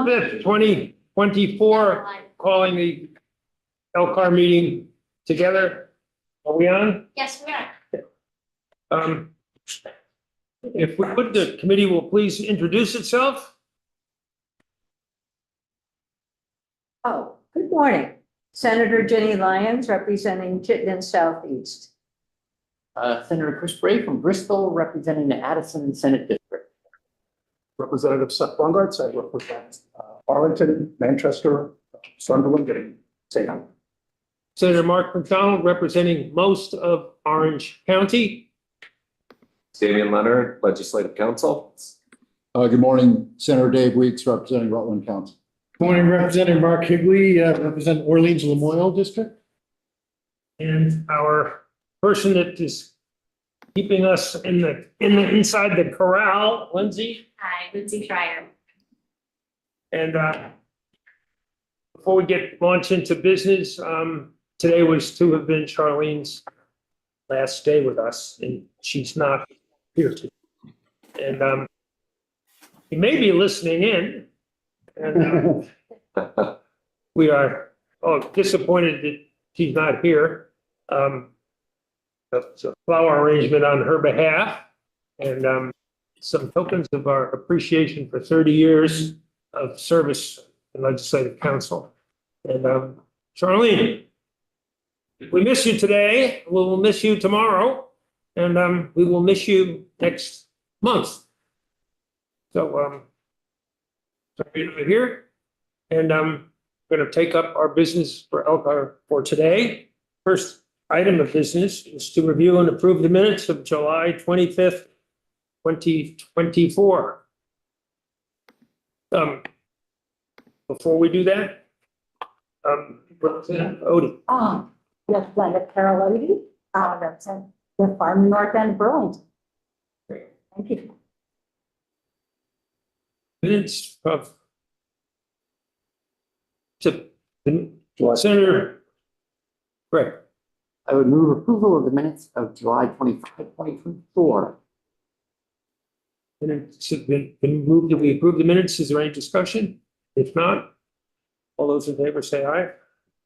5th, 2024, calling the Lcar meeting together. Are we on? Yes, we are. If we would, the committee will please introduce itself. Oh, good morning. Senator Jenny Lyons, representing Chittenden Southeast. Senator Chris Bray from Bristol, representing the Addison Senate District. Representative Seth Bungartz, I represent Arlington, Manchester, Sunderland, and Salem. Senator Mark McDonald, representing most of Orange County. Damian Leonard, Legislative Council. Good morning, Senator Dave Weeks, representing Rutland County. Morning, Representative Mark Higley, represent Orleans Lamoille District. And our person that is keeping us inside the corral, Lindsay. Hi, Lindsay Schreier. And before we launch into business, today was to have been Charlene's last day with us, and she's not here today. And he may be listening in, and we are disappointed that she's not here. It's a flower arrangement on her behalf, and some tokens of our appreciation for 30 years of service in Legislative Council. And Charlene, we miss you today. We will miss you tomorrow, and we will miss you next month. So sorry you're not here, and I'm going to take up our business for Lcar for today. First item of business is to review and approve the minutes of July 25th, 2024. Before we do that, Representative Odie. Representative Carol Odie, represent the farm North End, Burlington. Thank you. Minutes of Senator Greg. I would move approval of the minutes of July 25, 2024. Minutes have been moved. Did we approve the minutes? Is there any discussion? If not, all those in favor say aye.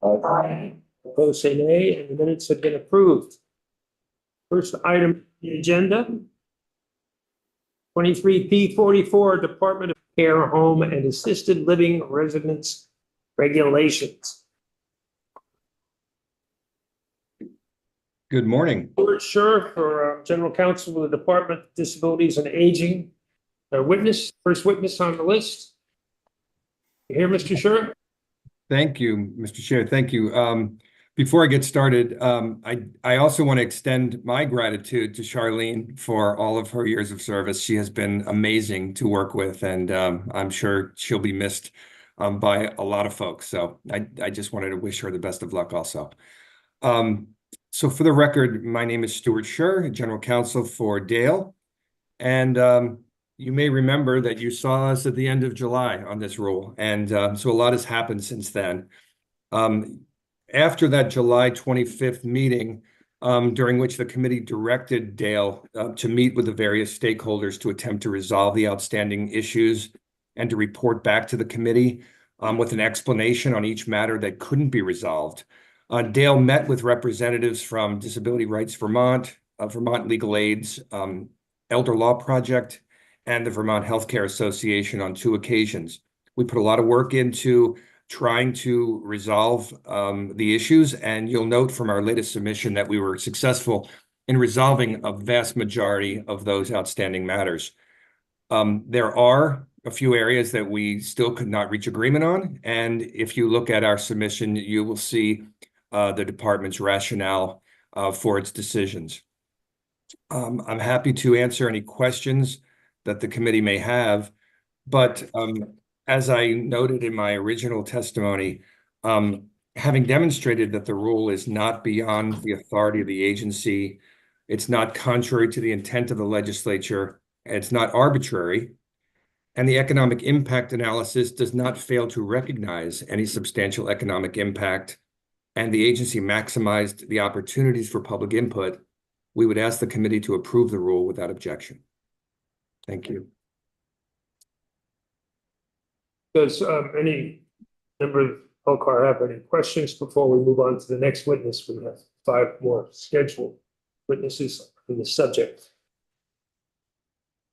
Aye. Opposed say nay, and the minutes have been approved. First item on the agenda, 23P44, Department of Care, Home and Assisted Living Residence Regulations. Good morning. Stuart Scher for General Counsel of the Department of Disabilities and Aging. First witness on the list. You here, Mr. Scher? Thank you, Mr. Chair. Thank you. Before I get started, I also want to extend my gratitude to Charlene for all of her years of service. She has been amazing to work with, and I'm sure she'll be missed by a lot of folks. So I just wanted to wish her the best of luck also. So for the record, my name is Stuart Scher, General Counsel for Dale. And you may remember that you saw us at the end of July on this rule. And so a lot has happened since then. After that July 25th meeting, during which the committee directed Dale to meet with the various stakeholders to attempt to resolve the outstanding issues and to report back to the committee with an explanation on each matter that couldn't be resolved. Dale met with representatives from Disability Rights Vermont, Vermont Legal Aid's Elder Law Project, and the Vermont Healthcare Association on 2 occasions. We put a lot of work into trying to resolve the issues, and you'll note from our latest submission that we were successful in resolving a vast majority of those outstanding matters. There are a few areas that we still could not reach agreement on, and if you look at our submission, you will see the department's rationale for its decisions. I'm happy to answer any questions that the committee may have, but as I noted in my original testimony, having demonstrated that the rule is not beyond the authority of the agency, it's not contrary to the intent of the legislature, and it's not arbitrary, and the economic impact analysis does not fail to recognize any substantial economic impact, and the agency maximized the opportunities for public input, we would ask the committee to approve the rule without objection. Thank you. Does any member of Lcar have any questions before we move on to the next witness? We have 5 more scheduled witnesses on the subject.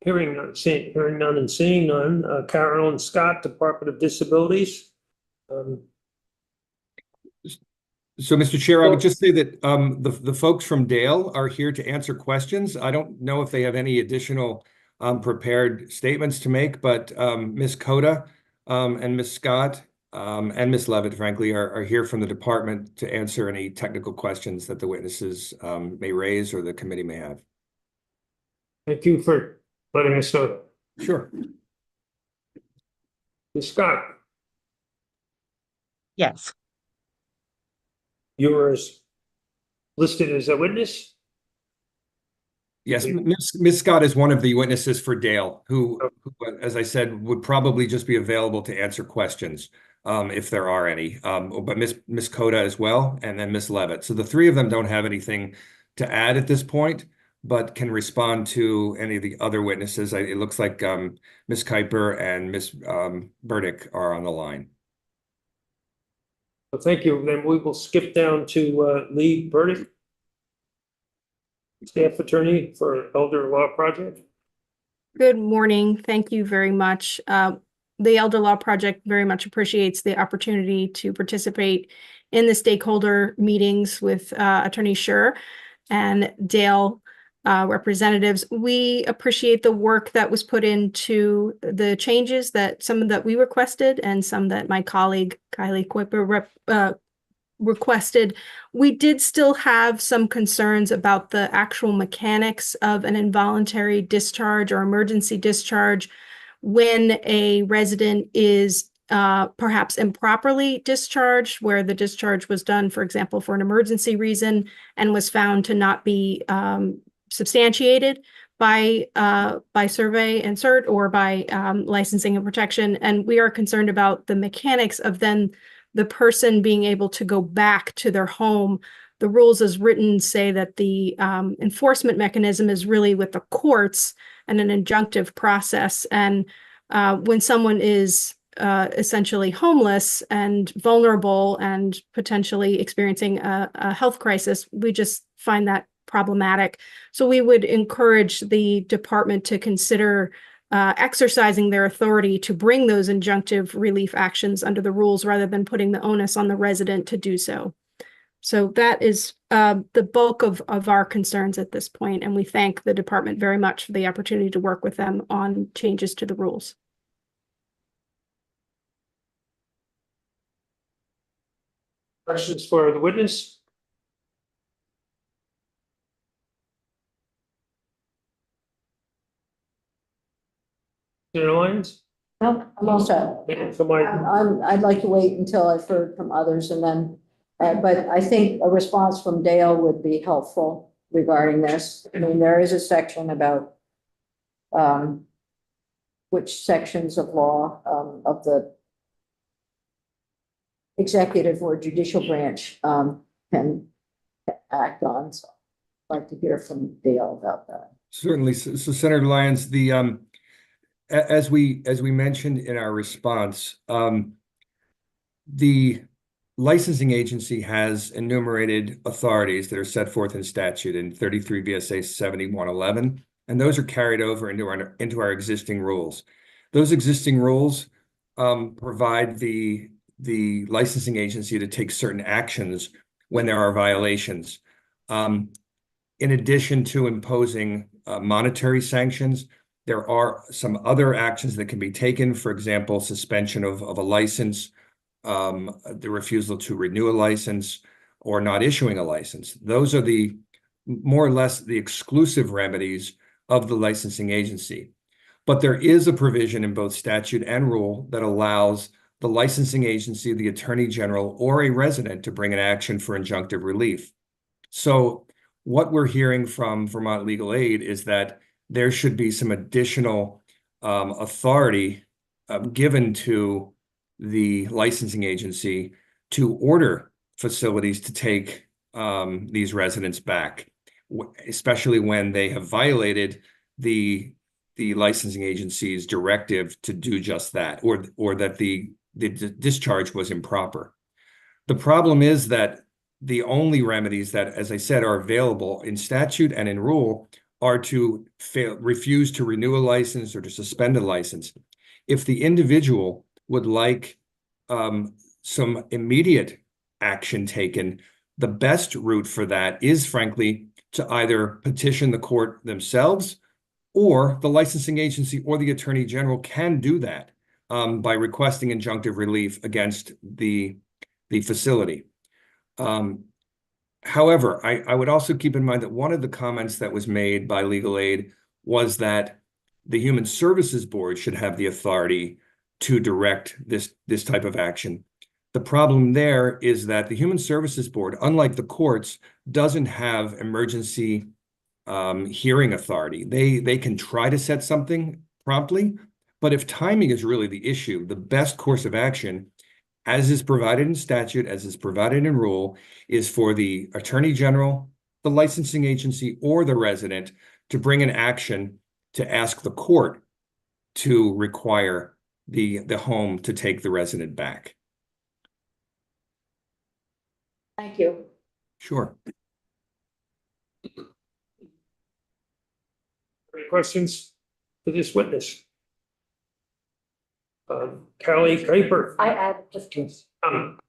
Hearing none and seeing none, Carolyn Scott, Department of Disabilities. So, Mr. Chair, I would just say that the folks from Dale are here to answer questions. I don't know if they have any additional prepared statements to make, but Ms. Coda and Ms. Scott and Ms. Levitt, frankly, are here from the department to answer any technical questions that the witnesses may raise or the committee may have. Thank you for letting us know that. Sure. Ms. Scott, Yes, you were listed as a witness? Yes, Ms. Scott is one of the witnesses for Dale, who, as I said, would probably just be available to answer questions if there are any. But Ms. Coda as well, and then Ms. Levitt. So the 3 of them don't have anything to add at this point, but can respond to any of the other witnesses. It looks like Ms. Kuiper and Ms. Burdick are on the line. Well, thank you. Then we will skip down to Lee Burdick, staff attorney for Elder Law Project. Good morning. Thank you very much. The Elder Law Project very much appreciates the opportunity to participate in the stakeholder meetings with Attorney Scher and Dale representatives. We appreciate the work that was put into the changes some that we requested and some that my colleague Kylie Kuiper requested. We did still have some concerns about the actual mechanics of an involuntary discharge or emergency discharge when a resident is perhaps improperly discharged, where the discharge was done, for example, for an emergency reason and was found to not be substantiated by survey and cert or by licensing and protection. And we are concerned about the mechanics of then the person being able to go back to their home. The rules as written say that the enforcement mechanism is really with the courts and an injunctive process. And when someone is essentially homeless and vulnerable and potentially experiencing a health crisis, we just find that problematic. So we would encourage the department to consider exercising their authority to bring those injunctive relief actions under the rules rather than putting the onus on the resident to do so. So that is the bulk of our concerns at this point, and we thank the department very much for the opportunity to work with them on changes to the rules. Questions for the witness? Senator Lyons? No, I'm all set. So my, I'd like to wait until I've heard from others and then, but I think a response from Dale would be helpful regarding this. I mean, there is a section about which sections of law of the executive or judicial branch can act on. So I'd like to hear from Dale about that. Certainly. So Senator Lyons, the as we mentioned in our response, the licensing agency has enumerated authorities that are set forth in statute in 33 VSA 7111, and those are carried over into our existing rules. Those existing rules provide the licensing agency to take certain actions when there are violations. In addition to imposing monetary sanctions, there are some other actions that can be taken, for example, suspension of a license, the refusal to renew a license, or not issuing a license. Those are the more or less the exclusive remedies of the licensing agency. But there is a provision in both statute and rule that allows the licensing agency, the attorney general, or a resident to bring an action for injunctive relief. So what we're hearing from Vermont Legal Aid is that there should be some additional authority given to the licensing agency to order facilities to take these residents back, especially when they have violated the the licensing agency's directive to do just that, or that the discharge was improper. The problem is that the only remedies that, as I said, are available in statute and in rule are to refuse to renew a license or to suspend a license. If the individual would like some immediate action taken, the best route for that is, frankly, to either petition the court themselves, or the licensing agency or the attorney general can do that by requesting injunctive relief against the facility. However, I would also keep in mind that one of the comments that was made by legal aid was that the Human Services Board should have the authority to direct this type of action. The problem there is that the Human Services Board, unlike the courts, doesn't have emergency hearing authority. They can try to set something promptly, but if timing is really the issue, the best course of action, as is provided in statute, as is provided in rule, is for the attorney general, the licensing agency, or the resident to bring an action to ask the court to require the home to take the resident back. Thank you. Sure. Any questions for this witness? Callie Kuiper. I add just.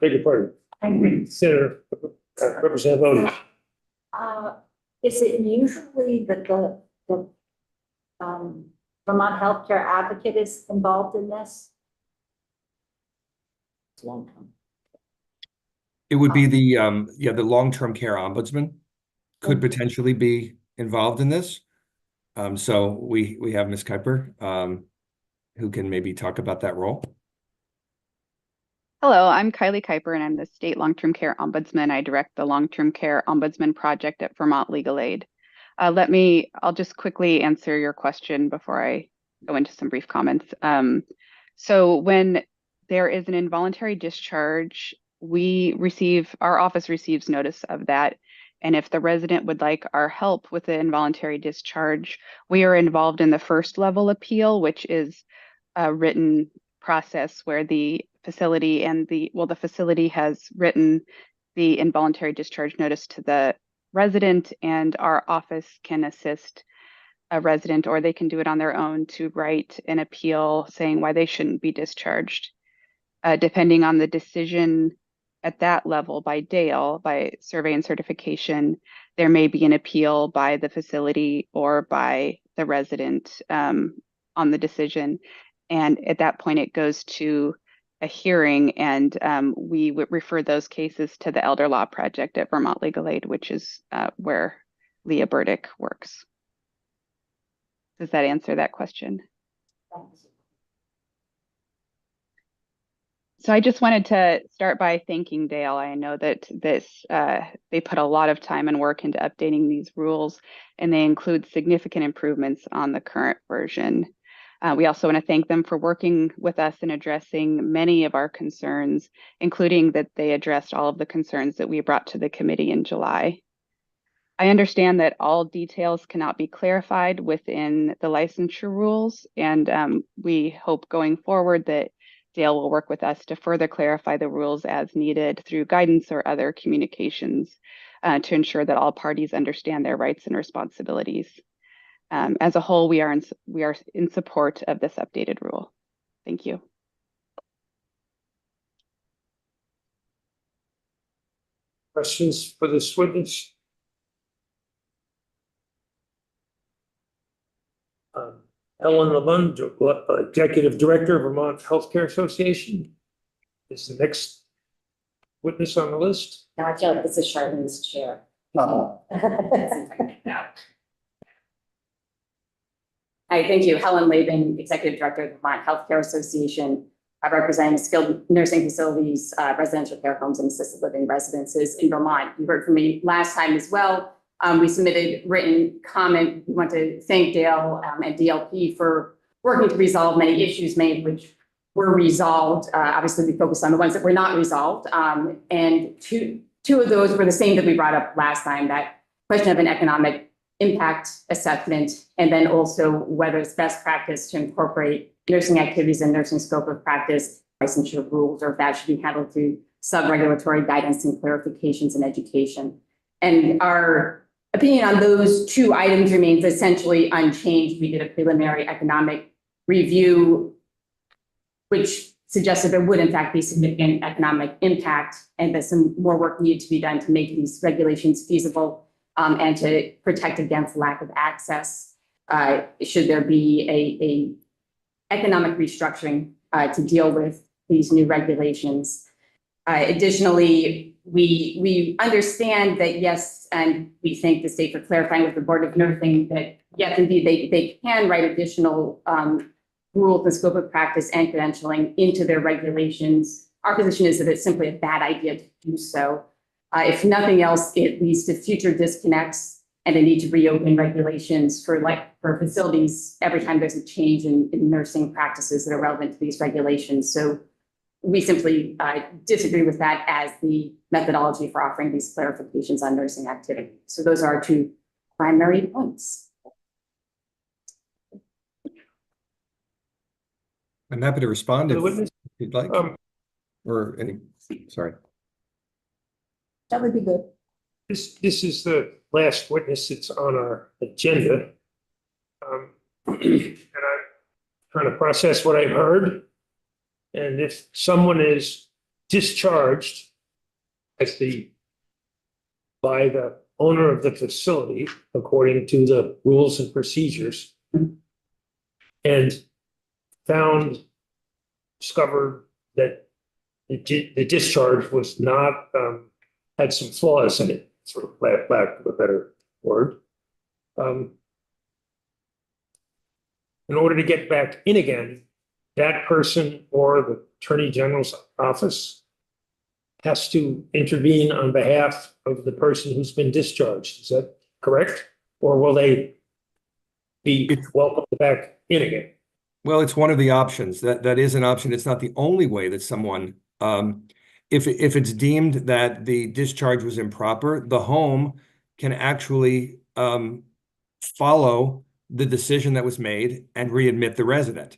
Beg your pardon. Senator, Representative Otis. Is it usually that the Vermont Healthcare Advocate is involved in this? It's long term. It would be the long-term care ombudsman could potentially be involved in this. So we have Ms. Kuiper, who can maybe talk about that role. Hello, I'm Kylie Kuiper, and I'm the State Long-Term Care Ombudsman. I direct the Long-Term Care Ombudsman Project at Vermont Legal Aid. I'll just quickly answer your question before I go into some brief comments. So when there is an involuntary discharge, our office receives notice of that. And if the resident would like our help with the involuntary discharge, we are involved in the first level appeal, which is a written process where the facility the facility has written the involuntary discharge notice to the resident, and our office can assist a resident, or they can do it on their own, to write an appeal saying why they shouldn't be discharged. Depending on the decision at that level by Dale, by survey and certification, there may be an appeal by the facility or by the resident on the decision. And at that point, it goes to a hearing, and we would refer those cases to the Elder Law Project at Vermont Legal Aid, which is where Leah Burdick works. Does that answer that question? So I just wanted to start by thanking Dale. I know that they put a lot of time and work into updating these rules, and they include significant improvements on the current version. We also want to thank them for working with us in addressing many of our concerns, including that they addressed all of the concerns that we brought to the committee in July. I understand that all details cannot be clarified within the licensure rules, and we hope going forward that Dale will work with us to further clarify the rules as needed through guidance or other communications to ensure that all parties understand their rights and responsibilities. As a whole, we are in support of this updated rule. Thank you. Questions for this witness? Ellen Levin, Executive Director of Vermont Healthcare Association, is the next witness on the list. Now I feel like this is Charlene's chair. Hi, thank you. Helen Laban, Executive Director of the Vermont Healthcare Association. I represent skilled nursing facilities, residential care homes, and assisted living residences in Vermont. You heard from me last time as well. We submitted written comment. We want to thank Dale and DLP for working to resolve many issues made, which were resolved. Obviously, we focused on the ones that were not resolved. And two of those were the same that we brought up last time, that question of an economic impact assessment, and then also whether it's best practice to incorporate nursing activities and nursing scope of practice, licensure rules, or if that should be handled through sub-regulatory guidance and clarifications in education. And our opinion on those two items remains essentially unchanged. We did a preliminary economic review, which suggested there would in fact be significant economic impact and that some more work needed to be done to make these regulations feasible and to protect against lack of access should there be a economic restructuring to deal with these new regulations. Additionally, we understand that yes, and we thank the state for clarifying with the Board of Nursing that yes, indeed, they can write additional rules and scope of practice and credentialing into their regulations. Our position is that it's simply a bad idea to do so. If nothing else, it leads to future disconnects and a need to reopen regulations for facilities every time there's a change in nursing practices that are relevant to these regulations. So we simply disagree with that as the methodology for offering these clarifications on nursing activity. So those are our two primary points. I'm happy to respond The if witness, you'd like, or any, sorry. That would be good. this is the last witness that's on our agenda. And I'm trying to process what I've heard. And if someone is discharged by the owner of the facility, according to the rules and procedures, and discovered that the discharge was not, had some flaws in it, sort of lack of a better word. In order to get back in again, that person or the Attorney General's office has to intervene on behalf of the person who's been discharged. Is that correct? Or will they be welcomed back in again? Well, it's one of the options. That is an option. It's not the only way that someone, if it's deemed that the discharge was improper, the home can actually follow the decision that was made and readmit the resident.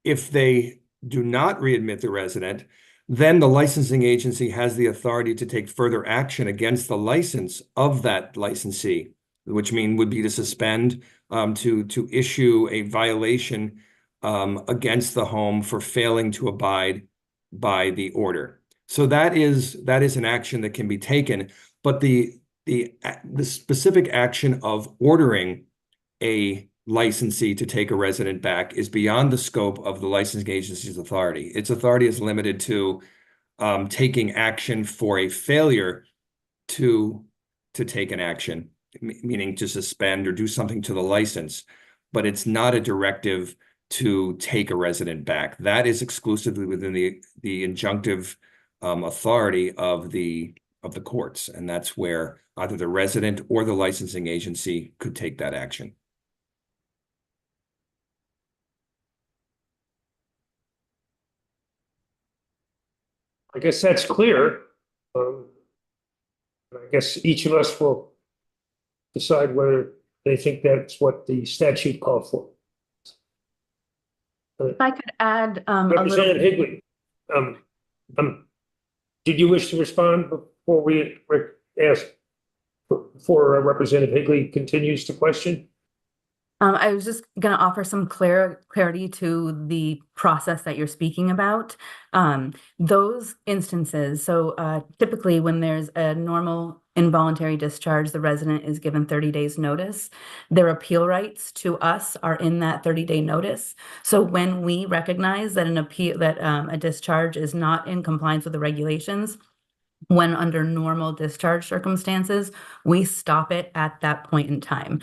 If they do not readmit the resident, then the licensing agency has the authority to take further action against the license of that licensee, which would be to suspend, to issue a violation against the home for failing to abide by the order. So that is an action that can be taken, but the specific action of ordering a licensee to take a resident back is beyond the scope of the licensing agency's authority. Its authority is limited to taking action for a failure to take an action, meaning to suspend or do something to the license, but it's not a directive to take a resident back. That is exclusively within the injunctive authority of the courts, and that's where either the resident or the licensing agency could take that action. I guess that's clear. I guess each of us will decide whether they think that's what the statute called for. If I could add a little. Representative Higley, did you wish to respond before we ask, before Representative Higley continues to question? I was just going to offer some clarity to the process that you're speaking about. Those instances, so typically when there's a normal involuntary discharge, the resident is given 30 days notice. Their appeal rights to us are in that 30-day notice. So when we recognize that a discharge is not in compliance with the regulations, when under normal discharge circumstances, we stop it at that point in time.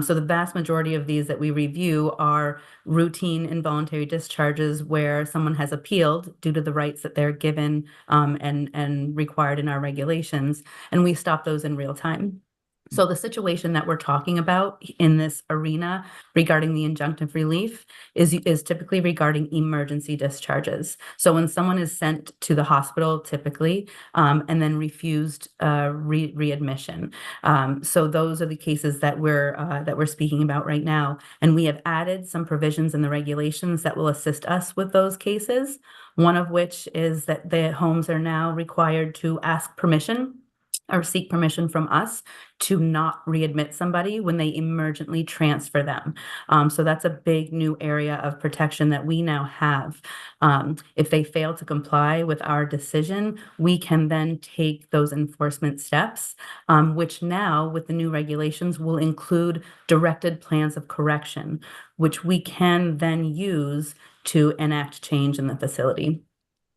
So the vast majority of these that we review are routine involuntary discharges where someone has appealed due to the rights that they're given and required in our regulations, and we stop those in real time. So the situation that we're talking about in this arena regarding the injunctive relief is typically regarding emergency discharges. So when someone is sent to the hospital typically, and then refused readmission. So those are the cases that we're speaking about right now. And we have added some provisions in the regulations that will assist us with those cases. One of which is that the homes are now required to ask permission or seek permission from us to not readmit somebody when they emergently transfer them. So that's a big new area of protection that we now have. If they fail to comply with our decision, we can then take those enforcement steps, which now with the new regulations will include directed plans of correction, which we can then use to enact change in the facility.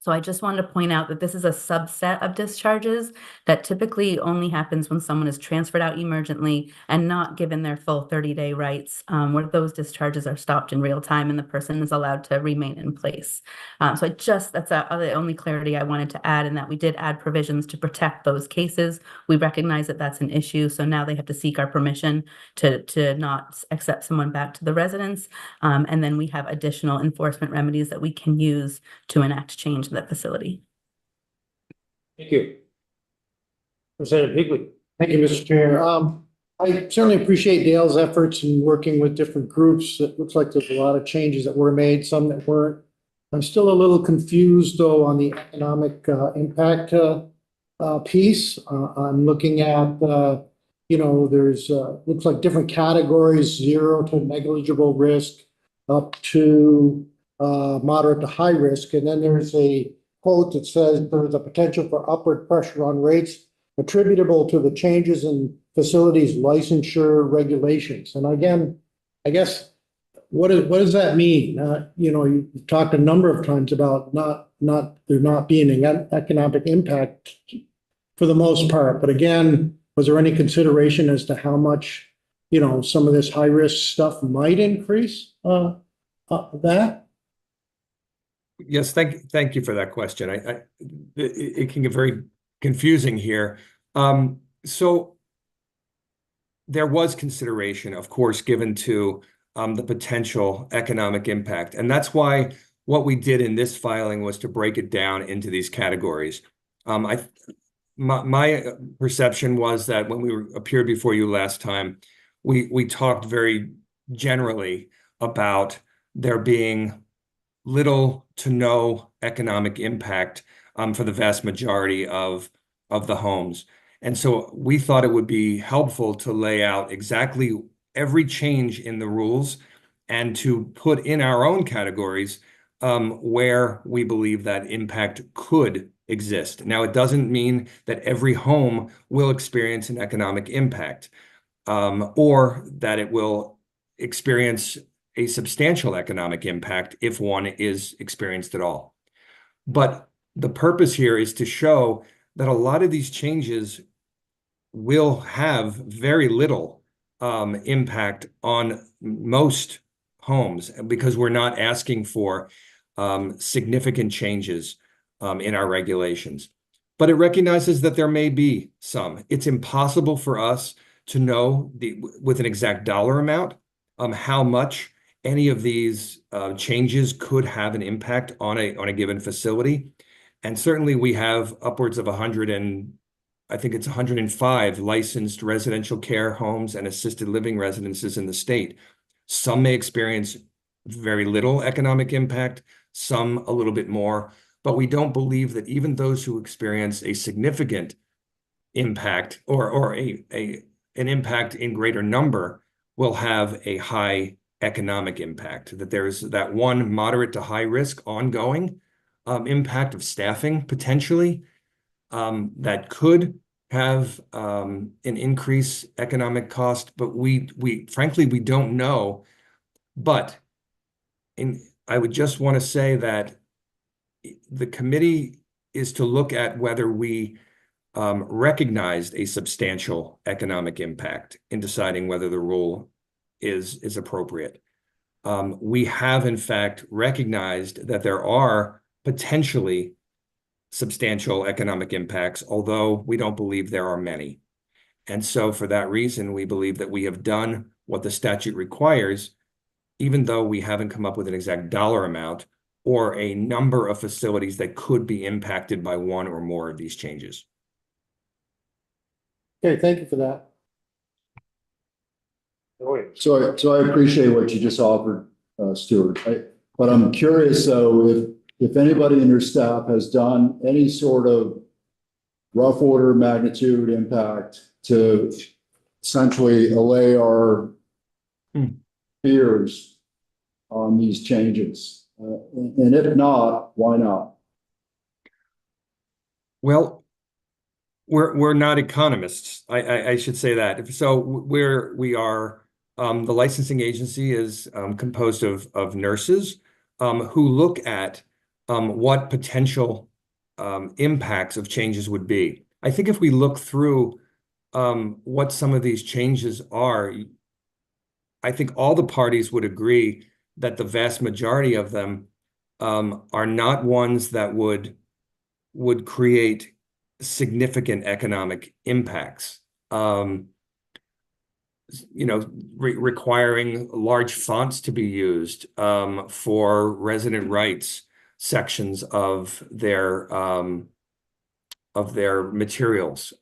So I just wanted to point out that this is a subset of discharges that typically only happens when someone is transferred out emergently and not given their full 30-day rights, where those discharges are stopped in real time and the person is allowed to remain in place. So that's the only clarity I wanted to add, in that we did add provisions to protect those cases. We recognize that that's an issue, so now they have to seek our permission to not accept someone back to the residence. And then we have additional enforcement remedies that we can use to enact change in that facility. Thank you. Representative Higley. Thank you, Mr. Chair. I certainly appreciate Dale's efforts in working with different groups. It looks like there's a lot of changes that were made, some that weren't. I'm still a little confused though on the economic impact piece. I'm looking at, there's looks like different categories, 0 to negligible risk up to moderate to high risk. And then there's a quote that says there's a potential for upward pressure on rates attributable to the changes in facilities licensure regulations. And again, I guess, what does that mean? You've talked a number of times about there not being an economic impact for the most part. But again, was there any consideration as to how much, some of this high risk stuff might increase that? Yes, thank you for that question. It can get very confusing here. So there was consideration, of course, given to the potential economic impact. And that's why what we did in this filing was to break it down into these categories. My perception was that when we appeared before you last time, we talked very generally about there being little to no economic impact for the vast majority of the homes. And so we thought it would be helpful to lay out exactly every change in the rules and to put in our own categories where we believe that impact could exist. Now, it doesn't mean that every home will experience an economic impact or that it will experience a substantial economic impact if one is experienced at all. But the purpose here is to show that a lot of these changes will have very little impact on most homes because we're not asking for significant changes in our regulations. But it recognizes that there may be some. It's impossible for us to know with an exact dollar amount how much any of these changes could have an impact on a given facility. And certainly we have upwards of 105 licensed residential care homes and assisted living residences in the state. Some may experience very little economic impact, some a little bit more, but we don't believe that even those who experience a significant impact or an impact in greater number will have a high economic impact, that there's that one moderate to high risk ongoing impact of staffing potentially that could have an increased economic cost, but we frankly, we don't know. But I would just want to say that the committee is to look at whether we recognized a substantial economic impact in deciding whether the rule is appropriate. We have, in fact, recognized that there are potentially substantial economic impacts, although we don't believe there are many. And so for that reason, we believe that we have done what the statute requires, even though we haven't come up with an exact dollar amount or a number of facilities that could be impacted by one or more of these changes. Okay, thank you for that. So I appreciate what you just offered, Stuart. But I'm curious though, if anybody in your staff has done any sort of rough order of magnitude impact to essentially allay our fears on these changes. And if not, why not? Well, we're not economists. I should say that. So we are the licensing agency is composed of nurses who look at what potential impacts of changes would be. I think if we look through what some of these changes are, I think all the parties would agree that the vast majority of them are not ones that would create significant economic impacts. Requiring large fonts to be used for resident rights sections of their materials,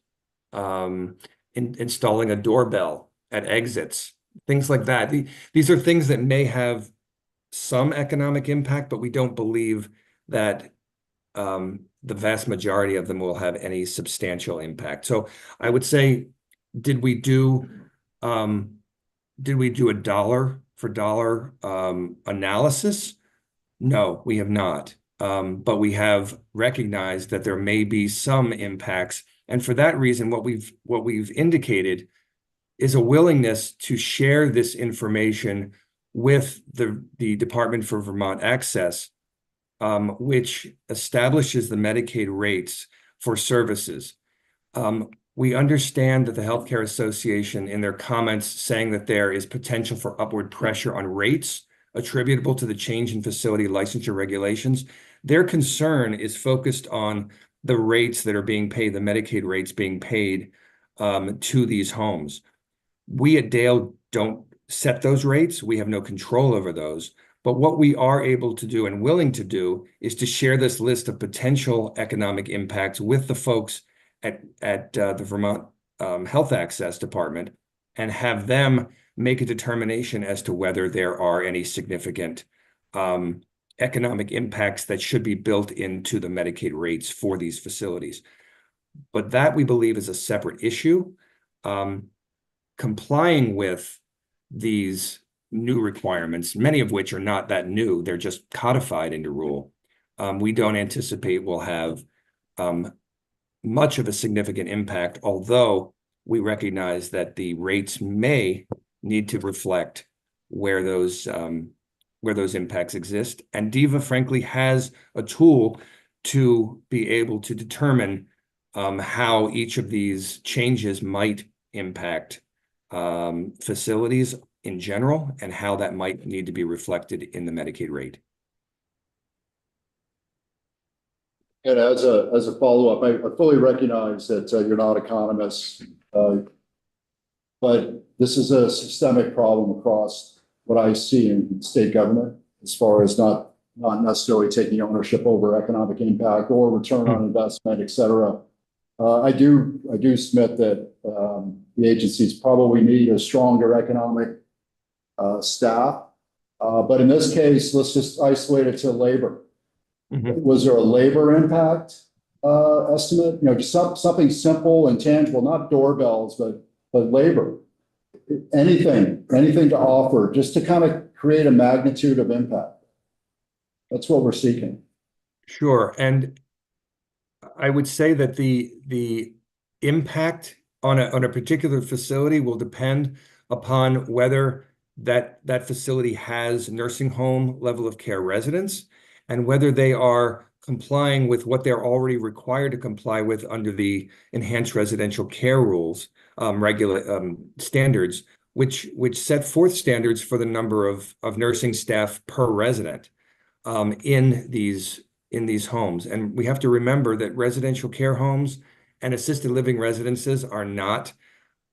installing a doorbell at exits, things like that. These are things that may have some economic impact, but we don't believe that the vast majority of them will have any substantial impact. So I would say, did we do a dollar for dollar analysis? No, we have not. But we have recognized that there may be some impacts. And for that reason, what we've indicated is a willingness to share this information with the Department for Vermont Access, which establishes the Medicaid rates for services. We understand that the Healthcare Association, in their comments, saying that there is potential for upward pressure on rates attributable to the change in facility licensure regulations. Their concern is focused on the rates that are being paid, the Medicaid rates being paid to these homes. We at Dale don't set those rates. We have no control over those. But what we are able to do and willing to do is to share this list of potential economic impacts with the folks at the Vermont Health Access Department and have them make a determination as to whether there are any significant economic impacts that should be built into the Medicaid rates for these facilities. But that, we believe, is a separate issue. Complying with these new requirements, many of which are not that new, they're just codified into rule. We don't anticipate will have much of a significant impact, although we recognize that the rates may need to reflect where those impacts exist. And DEVA, frankly, has a tool to be able to determine how each of these changes might impact facilities in general and how that might need to be reflected in the Medicaid rate. And as a follow-up, I fully recognize that you're not economists, but this is a systemic problem across what I see in state government, as far as not necessarily taking ownership over economic impact or return on investment, et cetera. I do submit that the agencies probably need a stronger economic staff. But in this case, let's just isolate it to labor. Was there a labor impact estimate? Just something simple and tangible, not doorbells, but labor. Anything to offer, just to kind of create a magnitude of impact. That's what we're seeking. Sure, and I would say that the impact on a particular facility will depend upon whether that facility has nursing home level of care residents and whether they are complying with what they're already required to comply with under the enhanced residential care rules, standards, which set forth standards for the number of nursing staff per resident in these homes. And we have to remember that residential care homes and assisted living residences are not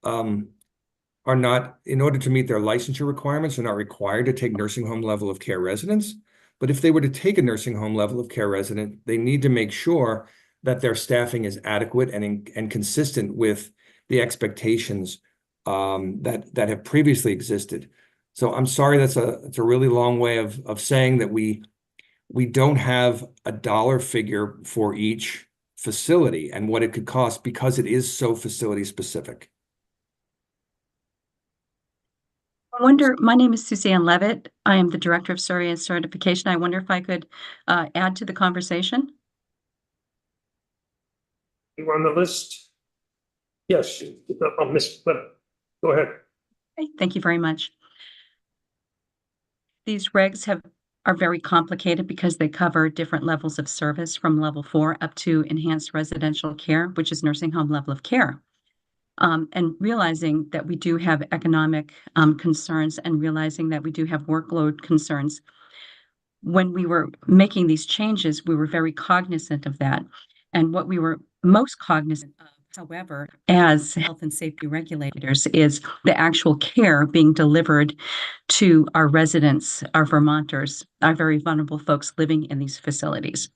are not, in order to meet their licensure requirements, are not required to take nursing home level of care residents. But if they were to take a nursing home level of care resident, they need to make sure that their staffing is adequate and consistent with the expectations that have previously existed. So I'm sorry, it's a really long way of saying that we don't have a dollar figure for each facility and what it could cost because it is so facility specific. I wonder, my name is Suzanne Levitt. I am the Director of Survey and Certification. I wonder if I could add to the conversation. You on the list? Yes, Miss Flip, go ahead. Okay, thank you very much. These regs are very complicated because they cover different levels of service from level 4 up to enhanced residential care, which is nursing home level of care. And realizing that we do have economic concerns and realizing that we do have workload concerns. When we were making these changes, we were very cognizant of that. And what we were most cognizant of, however, as health and safety regulators, is the actual care being delivered to our residents, our Vermonters, our very vulnerable folks living in these facilities.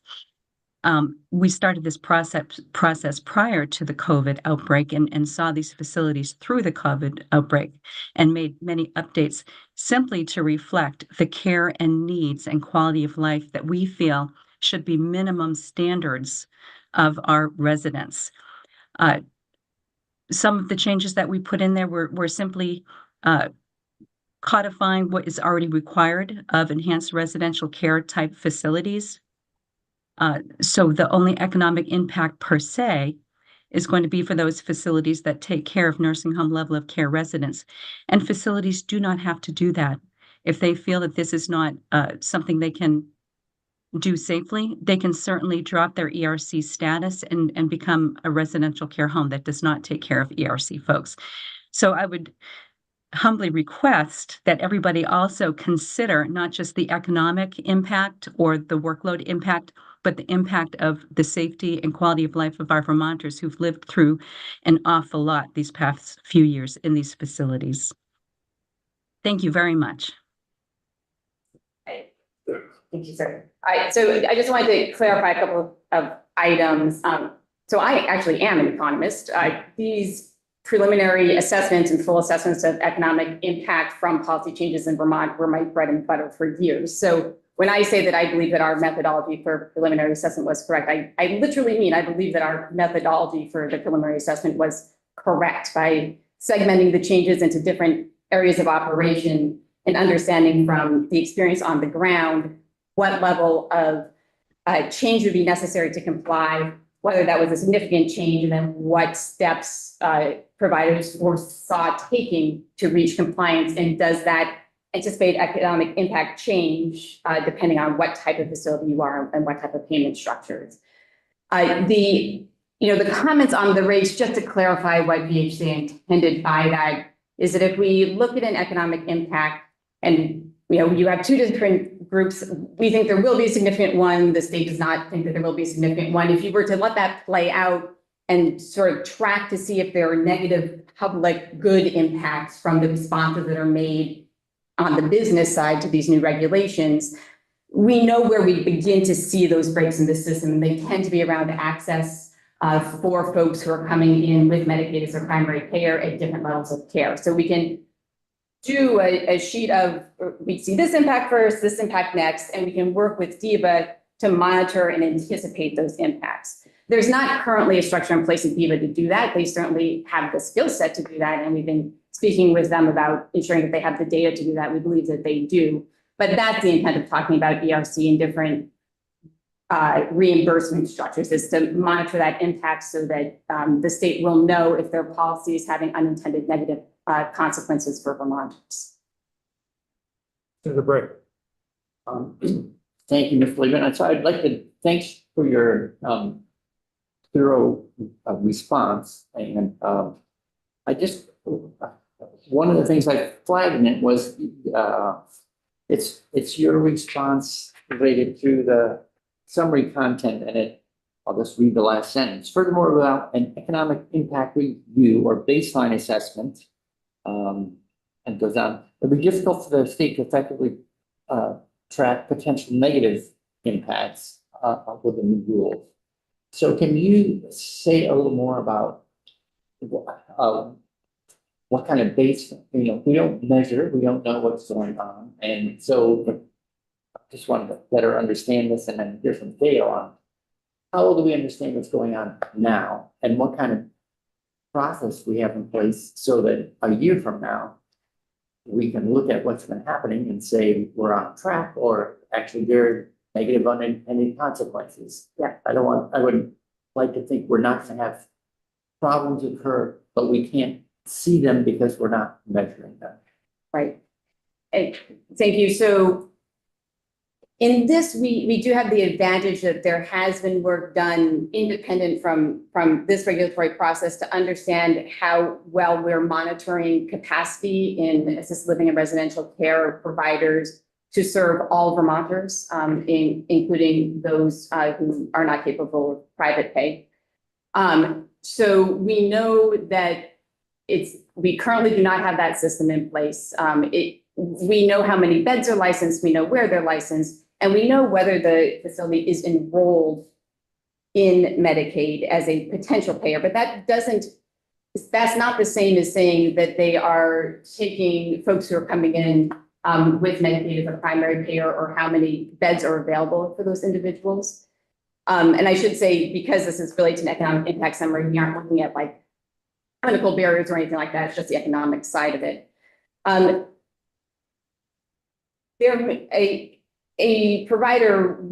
We started this process prior to the COVID outbreak and saw these facilities through the COVID outbreak and made many updates simply to reflect the care and needs and quality of life that we feel should be minimum standards of our residents. Some of the changes that we put in there were simply codifying what is already required of enhanced residential care type facilities. So the only economic impact per se is going to be for those facilities that take care of nursing home level of care residents. And facilities do not have to do that. If they feel that this is not something they can do safely, they can certainly drop their ERC status and become a residential care home that does not take care of ERC folks. So I would humbly request that everybody also consider not just the economic impact or the workload impact, but the impact of the safety and quality of life of our Vermonters who've lived through an awful lot these past few years in these facilities. Thank you very much. Thank you, sir. So I just wanted to clarify a couple of items. So I actually am an economist. These preliminary assessments and full assessments of economic impact from policy changes in Vermont were my bread and butter for years. So when I say that I believe that our methodology for preliminary assessment was correct, I literally mean I believe that our methodology for the preliminary assessment was correct by segmenting the changes into different areas of operation and understanding from the experience on the ground what level of change would be necessary to comply, whether that was a significant change, and then what steps providers foresaw taking to reach compliance, and does that anticipate economic impact change depending on what type of facility you are and what type of payment structures. The comments on the rates, just to clarify what VHC intended by that, is that if we look at an economic impact and you have two different groups, we think there will be a significant one. The state does not think that there will be a significant one. If you were to let that play out and sort of track to see if there are negative public good impacts from the responses that are made on the business side to these new regulations, we know where we begin to see those breaks in the system, and they tend to be around access for folks who are coming in with Medicaid as their primary payer at different levels of care. So we can do a sheet of, we see this impact first, this impact next, and we can work with DEBA to monitor and anticipate those impacts. There's not currently a structure in place in DEBA to do that. They certainly have the skill set to do that, and we've been speaking with them about ensuring that they have the data to do that. We believe that they do, but that's the intent of talking about ERC and different reimbursement structures, is to monitor that impact so that the state will know if their policy is having unintended negative consequences for Vermonters. Senator Bray. Thank you, Mr. Lehman. So I'd like to thanks for your thorough response. And I just, one of the things I flagged in it was it's your response related to the summary content, and I'll just read the last sentence. Furthermore, without an economic impact review or baseline assessment, and goes on, it'd be difficult for the state to effectively track potential negative impacts with the new rules. So can you say a little more about what kind of base, we don't measure, we don't know what's going on. And so I just wanted to better understand this and then hear from Dale on how do we understand what's going on now and what kind of process we have in place so that a year from now, we can look at what's been happening and say we're on track or actually there are negative unintended consequences. Yeah. I would like to think we're not going to have problems occur, but we can't see them because we're not measuring them. Right. Thank you. So in this, we do have the advantage that there has been work done independent from this regulatory process to understand how well we're monitoring capacity in assisted living and residential care providers to serve all Vermonters, including those who are not capable of private pay. So we know that we currently do not have that system in place. We know how many beds are licensed, we know where they're licensed, and we know whether the facility is enrolled in Medicaid as a potential payer, but that's not the same as saying that they are taking folks who are coming in with Medicaid as a primary payer or how many beds are available for those individuals. And I should say, because this is related to an economic impact summary, we aren't looking at like clinical barriers or anything like that. It's just the economic side of it. A provider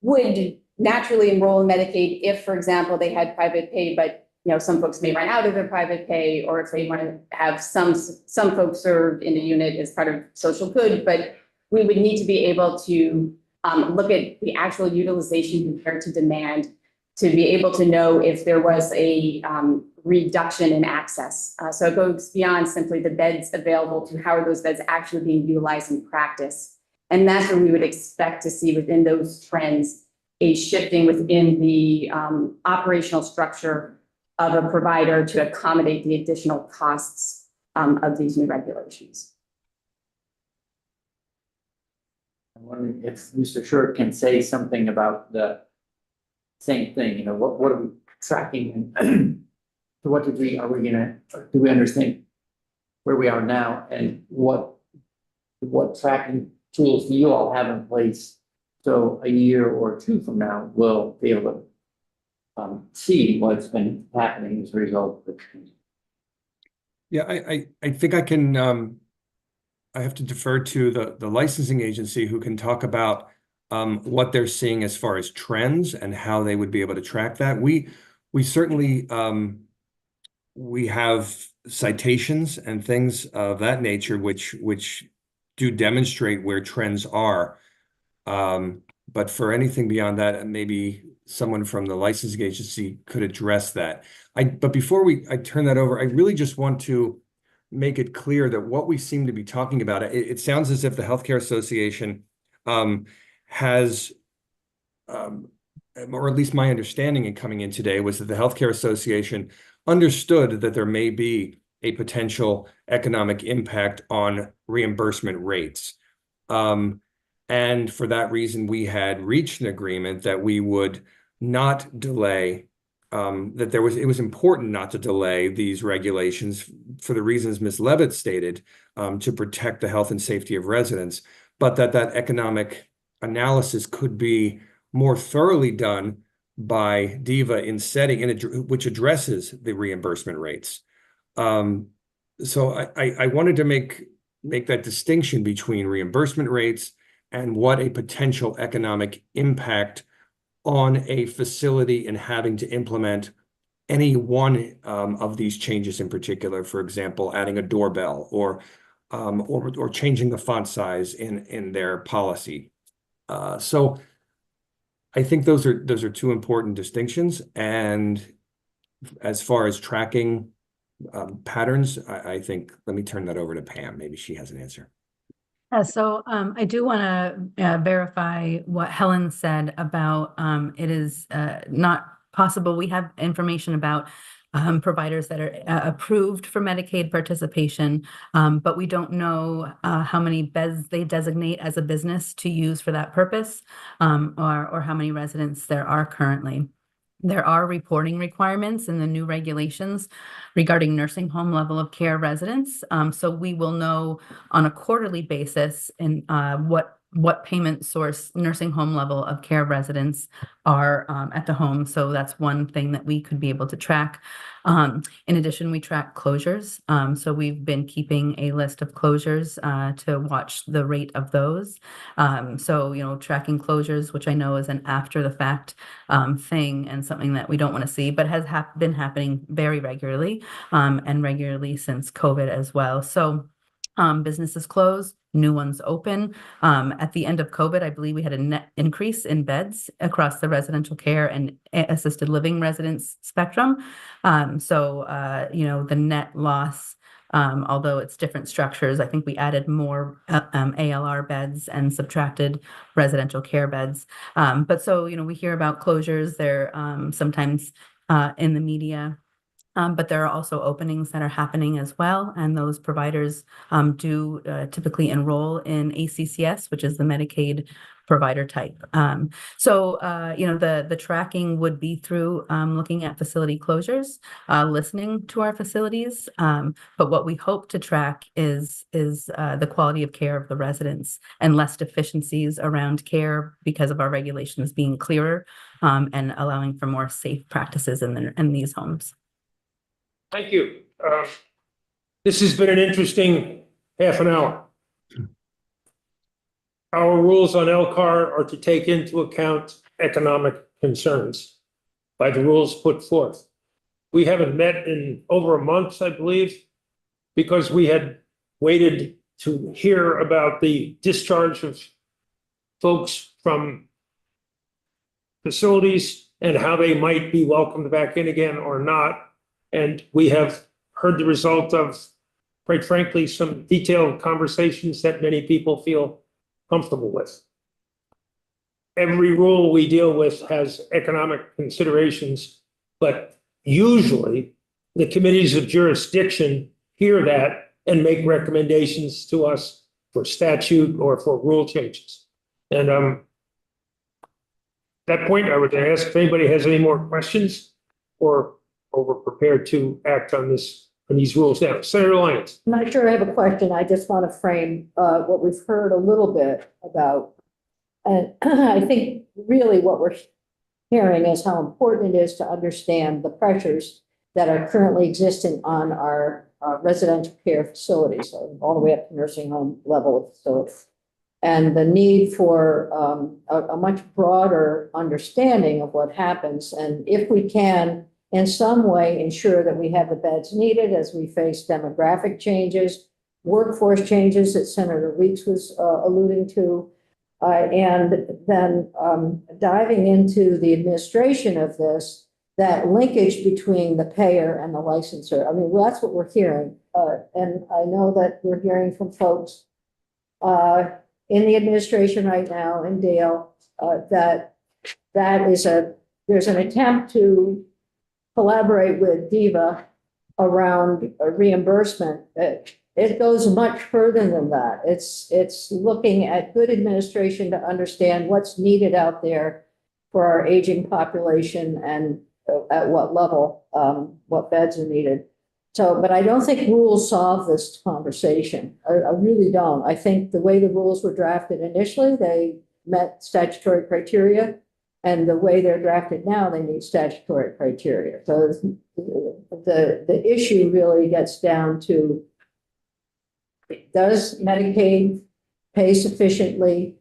would naturally enroll in Medicaid if, for example, they had private pay, but some folks may run out of their private pay, or if they want to have some folks served in a unit as part of social good. But we would need to be able to look at the actual utilization compared to demand to be able to know if there was a reduction in access. So it goes beyond simply the beds available to how are those beds actually being utilized in practice. And that's where we would expect to see within those trends a shifting within the operational structure of a provider to accommodate the additional costs of these new regulations. I'm wondering if Mr. Short can say something about the same thing, what are we tracking and to what degree are we do we understand where we are now and what tracking tools do you all have in place so a year or two from now we'll be able to see what's been happening as a result of the change. Yeah, I think I can I have to defer to the licensing agency who can talk about what they're seeing as far as trends and how they would be able to track that. We certainly we have citations and things of that nature which do demonstrate where trends are. But for anything beyond that, maybe someone from the licensing agency could address that. But before I turn that over, I really just want to make it clear that what we seem to be talking about, it sounds as if the Healthcare Association has, or at least my understanding in coming in today was that the Healthcare Association understood that there may be a potential economic impact on reimbursement rates. And for that reason, we had reached an agreement that we would not delay, that it was important not to delay these regulations for the reasons Ms. Levitt stated, to protect the health and safety of residents, but that economic analysis could be more thoroughly done by DEVA in setting, which addresses the reimbursement rates. So I wanted to make that distinction between reimbursement rates and what a potential economic impact on a facility and having to implement any one of these changes in particular, for example, adding a doorbell or changing the font size in their policy. So I think those are two important distinctions. And as far as tracking patterns, I think let me turn that over to Pam. Maybe she has an answer. Yeah, so I do want to verify what Helen said about it is not possible. We have information about providers that are approved for Medicaid participation, but we don't know how many beds they designate as a business to use for that purpose, or how many residents there are currently. There are reporting requirements in the new regulations regarding nursing home level of care residents. So we will know on a quarterly basis in what payment source nursing home level of care residents are at the home. So that's one thing that we could be able to track. In addition, we track closures. So we've been keeping a list of closures to watch the rate of those. So, tracking closures, which I know is an after the fact thing and something that we don't want to see, but has been happening very regularly and regularly since COVID as well. So businesses close, new ones open. At the end of COVID, I believe we had a net increase in beds across the residential care and assisted living residents spectrum. The net loss, although it's different structures, I think we added more ALR beds and subtracted residential care beds. We hear about closures. They're sometimes in the media. But there are also openings that are happening as well, and those providers do typically enroll in ACCS, which is the Medicaid provider type. The tracking would be through looking at facility closures, listening to our facilities. But what we hope to track is the quality of care of the residents and less deficiencies around care because of our regulations being clearer and allowing for more safe practices in these homes. Thank you. This has been an interesting half an hour. Our rules on Lcar are to take into account economic concerns by the rules put forth. We haven't met in over a month, I believe, because we had waited to hear about the discharge of folks from facilities and how they might be welcomed back in again or not. And we have heard the result of, quite frankly, some detailed conversations that many people feel comfortable with. Every rule we deal with has economic considerations, but usually the committees of jurisdiction hear that and make recommendations to us for statute or for rule changes. And at that point, I would ask if anybody has any more questions or we're prepared to act on these rules now. Senator Lyons. I'm not sure I have a question. I just want to frame what we've heard a little bit about. And I think really what we're hearing is how important it is to understand the pressures that are currently existing on our residential care facilities, all the way up to nursing home level of facilities, and the need for a much broader understanding of what happens. And if we can, in some way, ensure that we have the beds needed as we face demographic changes, workforce changes that Senator Weeks was alluding to, and then diving into the administration of this, that linkage between the payer and the licensor. I mean, well, that's what we're hearing. And I know that we're hearing from folks in the administration right now, in Dale, that there's an attempt to collaborate with DEVA around reimbursement. It goes much further than that. It's looking at good administration to understand what's needed out there for our aging population and at what level, what beds are needed. So, but I don't think rules solve this conversation. I really don't. I think the way the rules were drafted initially, they met statutory criteria. And the way they're drafted now, they meet statutory criteria. So the issue really gets down to, does Medicaid pay sufficiently?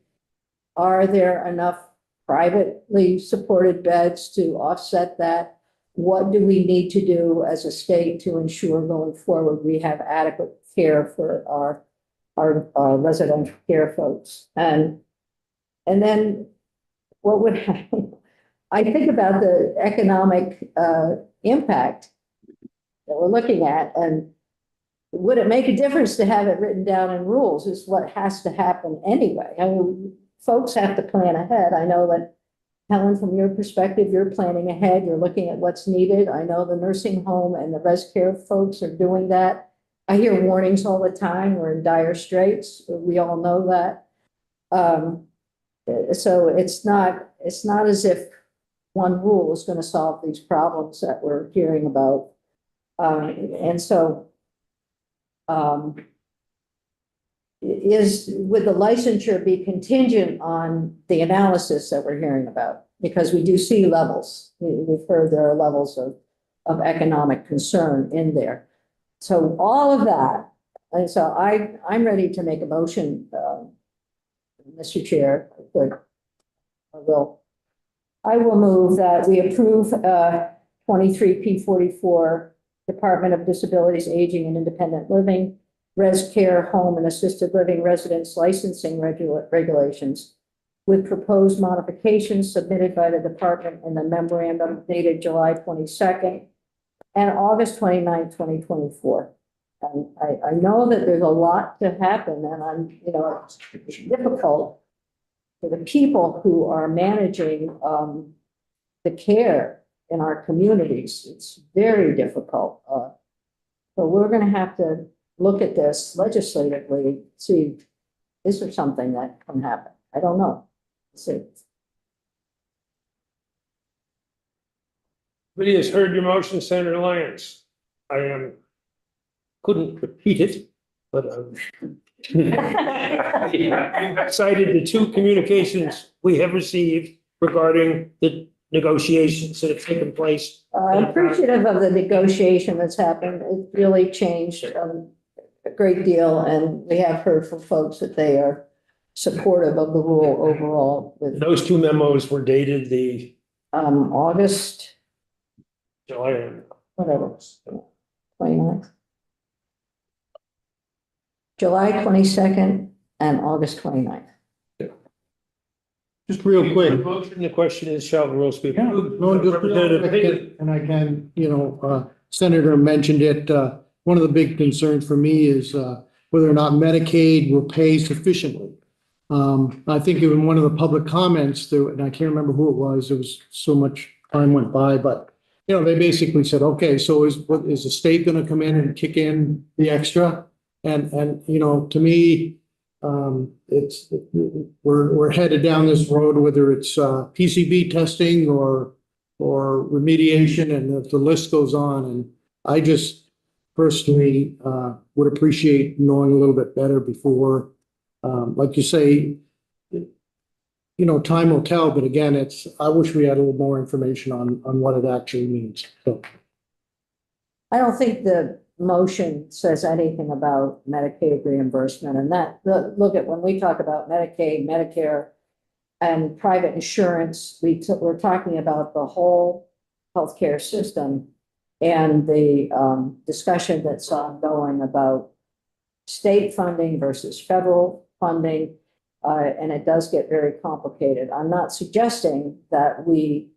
Are there enough privately supported beds to offset that? What do we need to do as a state to ensure going forward we have adequate care for our residential care folks? And then what would happen? I think about the economic impact that we're looking at, and would it make a difference to have it written down in rules is what has to happen anyway. I mean, folks have to plan ahead. I know that, Helen, from your perspective, you're planning ahead, you're looking at what's needed. I know the nursing home and the res care folks are doing that. I hear warnings all the time, we're in dire straits, we all know that. So it's not as if one rule is going to solve these problems that we're hearing about. And so would the licensure be contingent on the analysis that we're hearing about? Because we do see levels. We've heard there are levels of economic concern in there. So all of that, and so I'm ready to make a motion, Mr. Chair, I will move that we approve 23P44 Department of Disabilities, Aging and Independent Living, Res Care Home and Assisted Living Residence Licensing regulations with proposed modifications submitted by the department in the memorandum dated July 22nd and August 29th, 2024. And I know that there's a lot to happen, and it's difficult for the people who are managing the care in our communities. It's very difficult. So we're going to have to look at this legislatively, see, is there something that can happen? I don't know. Let's see. Everybody has heard your motion, Senator Lyons. I couldn't repeat it, but I've cited the two communications we have received regarding the negotiations that have taken place. I'm appreciative of the negotiation that's happened. It really changed a great deal, and we have heard from folks that they are supportive of the rule overall. With those two memos were dated the August, July, whatever, 29th. July 22nd and August 29th. Just real quick. The question is, shall the rules be approved? No, just real quick, and I can, Senator mentioned it, one of the big concerns for me is whether or not Medicaid will pay sufficiently. I think in one of the public comments, and I can't remember who it was so much time went by, but they basically said, okay, so is the state going to come in and kick in the extra? And to me, we're headed down this road, whether it's PCB testing or remediation, and the list goes on. And I just personally would appreciate knowing a little bit better before, like you say, time will tell. But again, I wish we had a little more information on what it actually means. So I don't think the motion says anything about Medicaid reimbursement, and look at when we talk about Medicaid, Medicare, and private insurance, we're talking about the whole healthcare system, and the discussion that's ongoing about state funding versus federal funding, and it does get very complicated. I'm not suggesting that we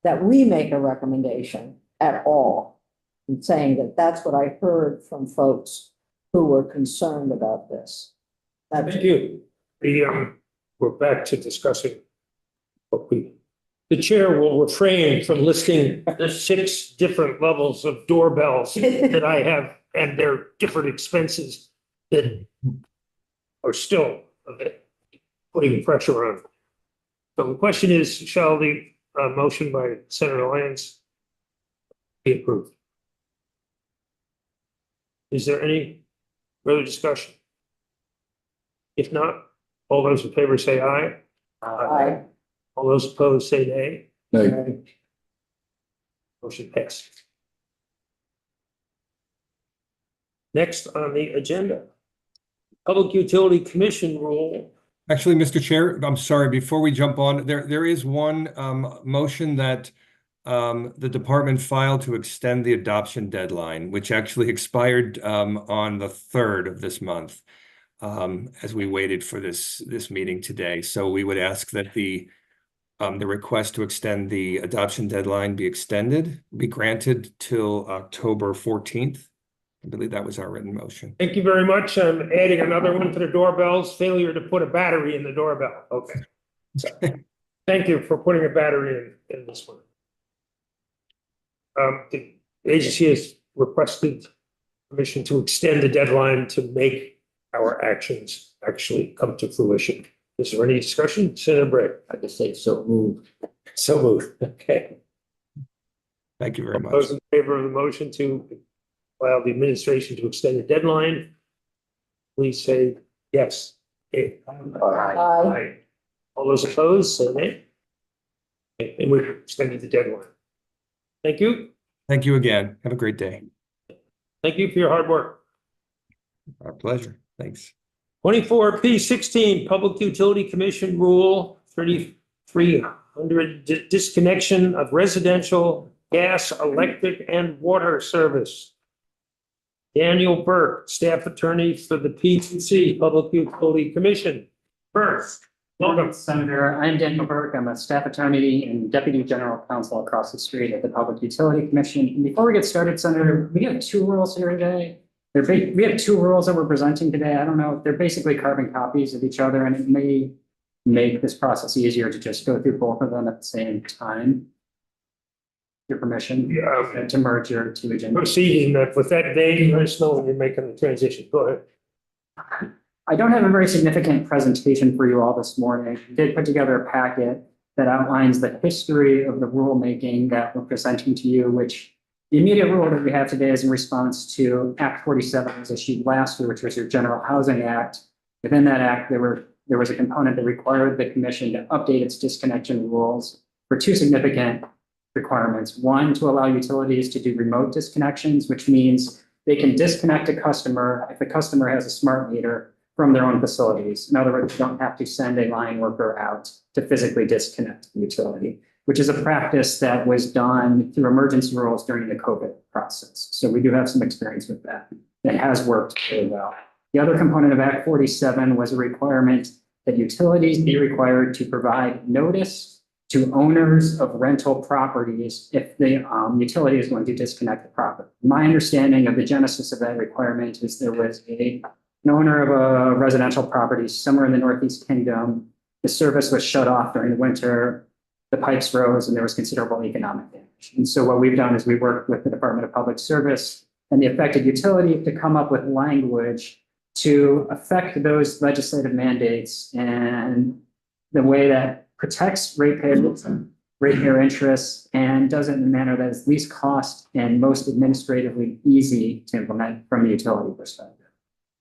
make a recommendation at all. I'm saying that that's what I heard from folks who were concerned about this. Thank you. We're back to discussing the chair will refrain from listing the 6 different levels of doorbells that I have and their different expenses that are still putting pressure on. So the question is, shall the motion by Senator Lyons be approved? Is there any further discussion? If not, all those in favor say aye. Aye. All those opposed say nay. Nay. Motion passes. Next on the agenda, Public Utility Commission rule. Actually, Mr. Chair, I'm sorry, before we jump on, there is one motion that the department filed to extend the adoption deadline, which actually expired on the 3rd of this month, as we waited for this meeting today. So we would ask that the request to extend the adoption deadline be granted till October 14th. I believe that was our written motion. Thank you very much. I'm adding another one to the doorbells, failure to put a battery in the doorbell. Okay. So, thank you for putting a battery in this one. The agency has requested permission to extend the deadline to make our actions actually come to fruition. Is there any discussion? Senator Bray? I just say so moved. So moved. Okay. Thank you very much. Those in favor of the motion to allow the administration to extend the deadline, please say yes. Okay. Aye. All those opposed, say nay. Okay, and we've extended the deadline. Thank you. Thank you again. Have a great day. Thank you for your hard work. Our pleasure. Thanks. 24P16, Public Utility Commission Rule 3300, disconnection of residential gas, electric, and water service. Daniel Burke, staff attorney for the PUC, Public Utility Commission. First, welcome. Senator. I'm Daniel Burke. I'm a staff attorney and deputy general counsel across the street at the Public Utility Commission. And before we get started, Senator, we have two rules here today. We have two rules that we're presenting today. I don't know, they're basically carbon copies of each other, and it may make this process easier to just go through both of them at the same time. Your permission to merge your two agendas. Proceeding with that vein, let us know when you're making the transition. Go ahead. I don't have a very significant presentation for you all this morning. I did put together a packet that outlines the history of the rulemaking that we're presenting to you, which the immediate rule that we have today is in response to Act 47 was issued last year, which was your General Housing Act. Within that act, there was a component that required the commission to update its disconnection rules for two significant requirements. One, to allow utilities to do remote disconnections, which means they can disconnect a customer if the customer has a smart meter from their own facilities. In other words, you don't have to send a line worker out to physically disconnect the utility, which is a practice that was done through emergency rules during the COVID process. So we do have some experience with that. It has worked really well. The other component of Act 47 was a requirement that utilities be required to provide notice to owners of rental properties if the utility is going to disconnect the property. My understanding of the genesis of that requirement is there was an owner of a residential property somewhere in the Northeast Kingdom. The service was shut off during the winter, the pipes froze, and there was considerable economic damage. And so what we've done is we worked with the Department of Public Service and the affected utility to come up with language to affect those legislative mandates and the way that protects ratepayer interests and does it in a manner that is least cost and most administratively easy to implement from a utility perspective.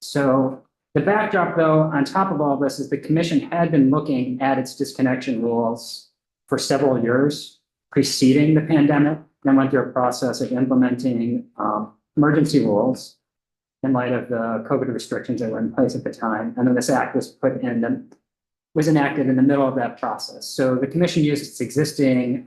So the backdrop, though, on top of all this, is the commission had been looking at its disconnection rules for several years preceding the pandemic, then went through a process of implementing emergency rules in light of the COVID restrictions that were in place at the time. And then this act was enacted in the middle of that process. So the commission used its existing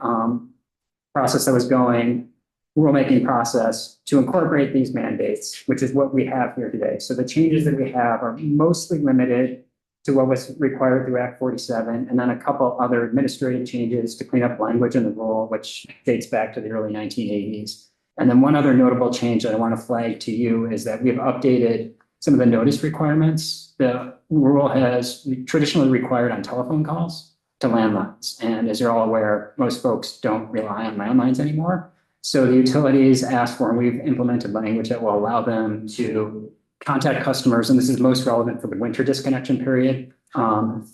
process that was going, rulemaking process, to incorporate these mandates, which is what we have here today. So the changes that we have are mostly limited to what was required through Act 47, and then a couple other administrative changes to clean up language in the rule, which dates back to the early 1980s. And then one other notable change that I want to flag to you is that we've updated some of the notice requirements. The rule has traditionally required on telephone calls to landlines. And as you're all aware, most folks don't rely on landlines anymore. So the utilities asked for, and we've implemented language that will allow them to contact customers, and this is most relevant for the winter disconnection period,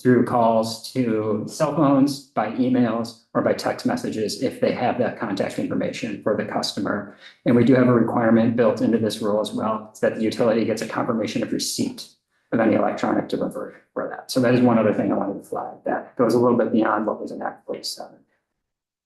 through calls to cell phones, by emails, or by text messages if they have that contact information for the customer. And we do have a requirement built into this rule as well, that the utility gets a confirmation of receipt of any electronic delivery for that. So that is one other thing I wanted to flag that goes a little bit beyond what was in Act 47.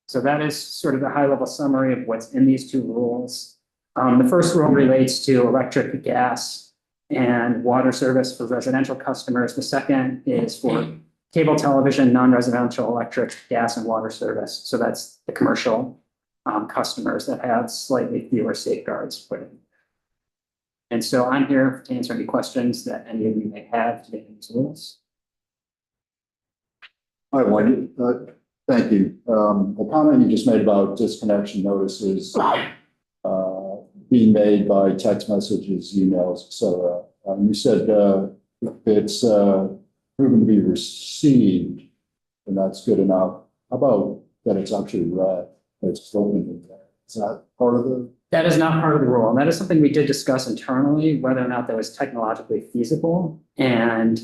So that is sort of the high level summary of what's in these two rules. The first rule relates to electric, gas, and water service for residential customers. The second is for cable television, non-residential electric, gas, and water service. So that's the commercial customers that have slightly fewer safeguards put in. And so I'm here to answer any questions that any of you may have to these rules. Hi, Wendy. Thank you. The comment you just made about disconnection notices, being made by text messages, emails, et cetera. You said if it's proven to be received, then that's good enough. How about that it's actually read, it's spoken in there? Is that part of the? That is not part of the rule. And that is something we did discuss internally, whether or not that was technologically feasible. And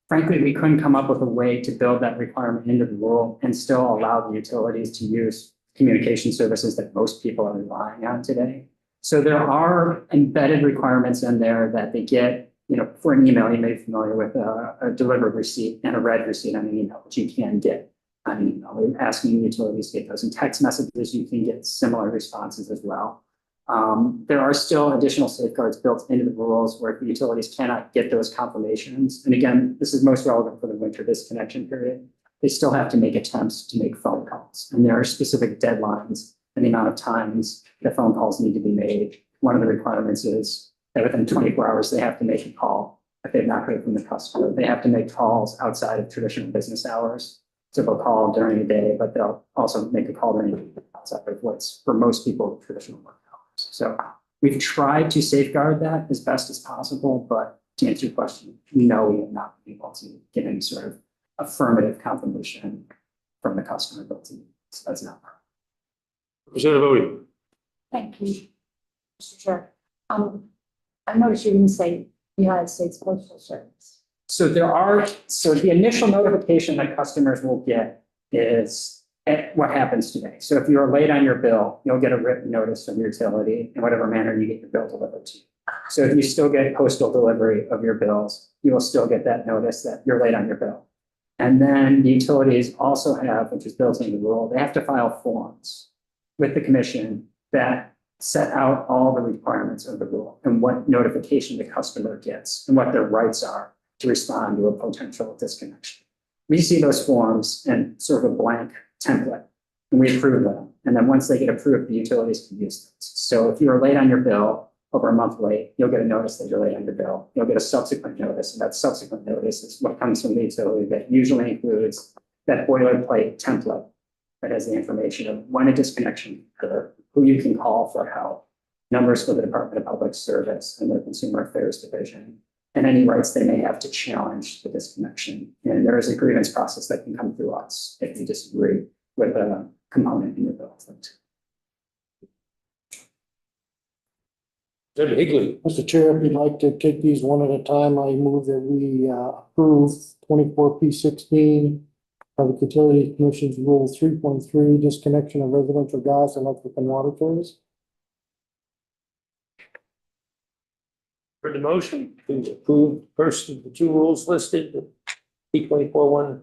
frankly, we couldn't come up with a way to build that requirement into the rule and still allow the utilities to use communication services that most people are relying on today. So there are embedded requirements in there that they get, for an email, you may be familiar with a delivered receipt and a read receipt on an email, which you can get. I mean, we're asking utilities to get those in text messages. You can get similar responses as well. There are still additional safeguards built into the rules where the utilities cannot get those confirmations. And again, this is most relevant for the winter disconnection period. They still have to make attempts to make phone calls. And there are specific deadlines and the amount of times that phone calls need to be made. One of the requirements is that within 24 hours, they have to make a call if they've not heard from the customer. They have to make calls outside of traditional business hours. So they'll call during the day, but they'll also make a call during the day outside of what's for most people traditional work hours. So we've tried to safeguard that as best as possible, but to answer your question, no, we have not been able to get any sort of affirmative confirmation from the customer. So that's not part. Representative Odie. Thank you, Mr. Chair. I noticed you didn't say United States Postal Service. So the initial notification that customers will get is what happens today. So if you're late on your bill, you'll get a written notice from your utility in whatever manner you get your bill delivered to you. So if you still get postal delivery of your bills, you will still get that notice that you're late on your bill. And then the utilities also have, which is built into the rule, they have to file forms with the commission that set out all the requirements of the rule and what notification the customer gets and what their rights are to respond to a potential disconnection. We see those forms and sort of a blank template, and we approve them. And then once they get approved, the utilities can use those. So if you are late on your bill, over a month late, you'll get a notice that you're late on your bill. You'll get a subsequent notice, and that subsequent notice is what comes from the utility that usually includes that boilerplate template that has the information of when a disconnection occurred, who you can call for help, numbers for the Department of Public Service and their Consumer Affairs Division, and any rights they may have to challenge the disconnection. And there is a grievance process that can come through us if you disagree with a component in your bill. Representative Higley. Mr. Chair, if you'd like to take these one at a time, I move that we approve 24P16 Public Utility Commission's Rule 3.3, disconnection of residential gas, electric, and water service. For the motion, to approve first of the two rules listed, P24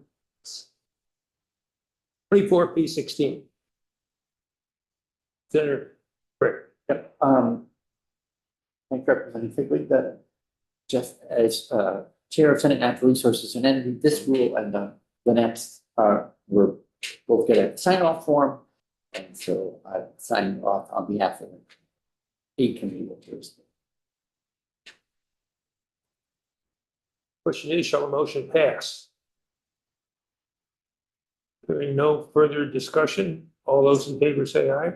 24P16. Senator Brick. Yep. Thank you, Representative Figley, that Jeff, as Chair of Senate Natural Resources and Energy, this rule and the next we're both get a sign off form. And so I'm signing off on behalf of the committee members. Question is, shall the motion pass? Hearing no further discussion, all those in favor say aye.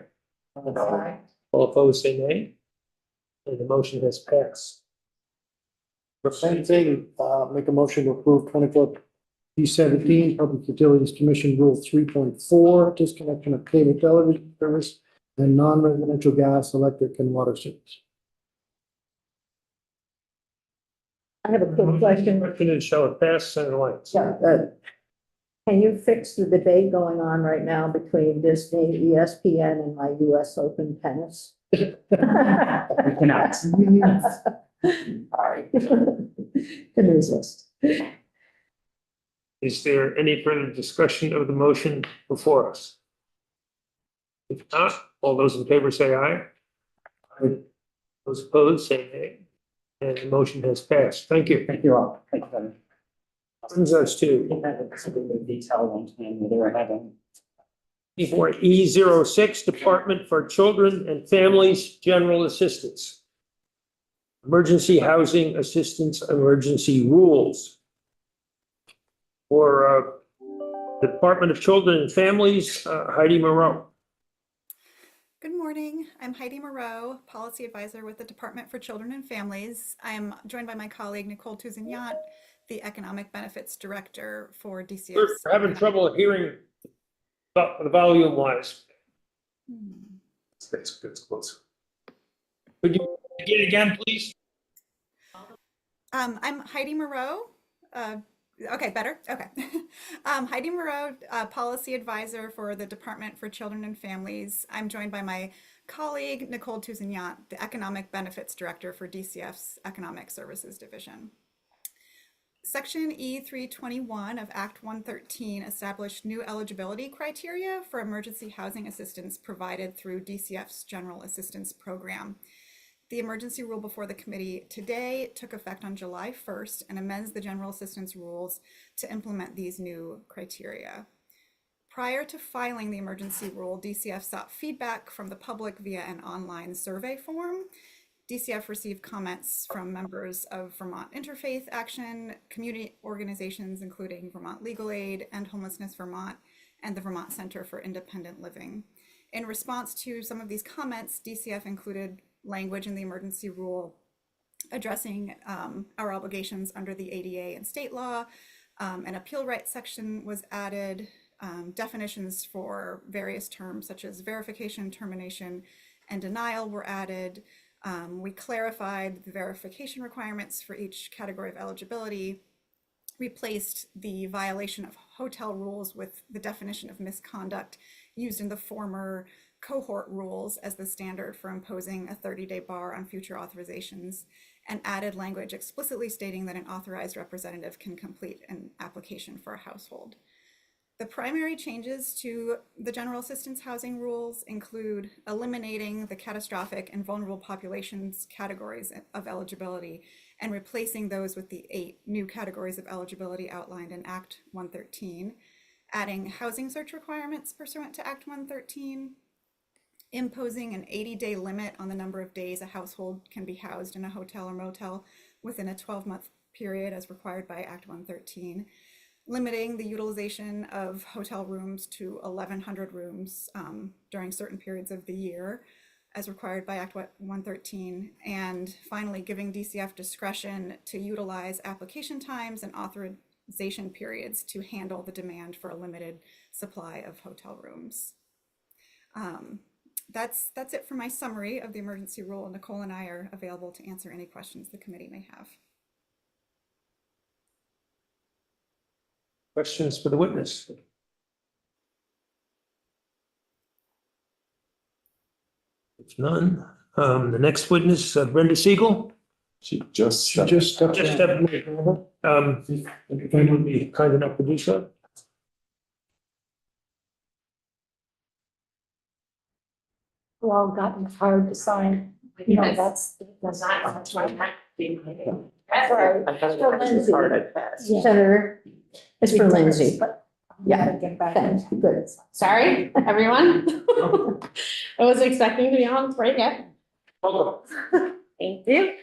Aye. All opposed say nay. And the motion has passed. Same thing, make a motion to approve 24P17 Public Utilities Commission Rule 3.4, disconnection of cable television service and non-residential gas, electric, and water service. I have a quick question. Question is, shall it pass, Senator Lyons? Yeah, can you fix the debate going on right now between Disney, ESPN, and my US Open tennis? We cannot. Sorry. Couldn't resist. Is there any further discussion of the motion before us? If not, all those in favor say aye. Aye. Those opposed say nay. And the motion has passed. Thank you. Thank you all. Thank you, Kevin. Brings us to detailed one time they were having. before E06, Department for Children and Families General Assistance. Emergency Housing Assistance Emergency Rules. For Department of Children and Families, Heidi Moreau. Good morning. I'm Heidi Moreau, Policy Advisor with the Department for Children and Families. I'm joined by my colleague Nicole Tousignant, the Economic Benefits Director for DCF. We're having trouble hearing the volume wise. It's close. Could you begin again, please? I'm Heidi Moreau. Okay, better? Okay. Heidi Moreau, Policy Advisor for the Department for Children and Families. I'm joined by my colleague, Nicole Tousignant, the Economic Benefits Director for DCF's Economic Services Division. Section E321 of Act 113 established new eligibility criteria for emergency housing assistance provided through DCF's General Assistance Program. The emergency rule before the committee today took effect on July 1st and amends the general assistance rules to implement these new criteria. Prior to filing the emergency rule, DCF sought feedback from the public via an online survey form. DCF received comments from members of Vermont Interfaith Action, community organizations including Vermont Legal Aid and Homelessness Vermont, and the Vermont Center for Independent Living. In response to some of these comments, DCF included language in the emergency rule addressing our obligations under the ADA and state law. An appeal rights section was added, definitions for various terms such as verification, termination, and denial were added. We clarified the verification requirements for each category of eligibility, replaced the violation of hotel rules with the definition of misconduct used in the former cohort rules as the standard for imposing a 30-day bar on future authorizations, and added language explicitly stating that an authorized representative can complete an application for a household. The primary changes to the general assistance housing rules include eliminating the catastrophic and vulnerable populations categories of eligibility and replacing those with the 8 new categories of eligibility outlined in Act 113, adding housing search requirements pursuant to Act 113, imposing an 80-day limit on the number of days a household can be housed in a hotel or motel within a 12-month period as required by Act 113, limiting the utilization of hotel rooms to 1,100 rooms during certain periods of the year as required by Act 113, and finally giving DCF discretion to utilize application times and authorization periods to handle the demand for a limited supply of hotel rooms. That's it for my summary of the emergency rule. Nicole and I are available to answer any questions the committee may have. Questions for the witness? If none, the next witness, Brenda Siegel. She just Stepped Just down. stepped if you would be kind enough to do so. We've all gotten hard to sign. You know, that's not much my That's right. I thought For it was Lindsay. hard at best. Senator, it's for Lindsay, but yeah, Get back. thanks, good. Sorry, everyone. I wasn't expecting to be on right yet. Thank you.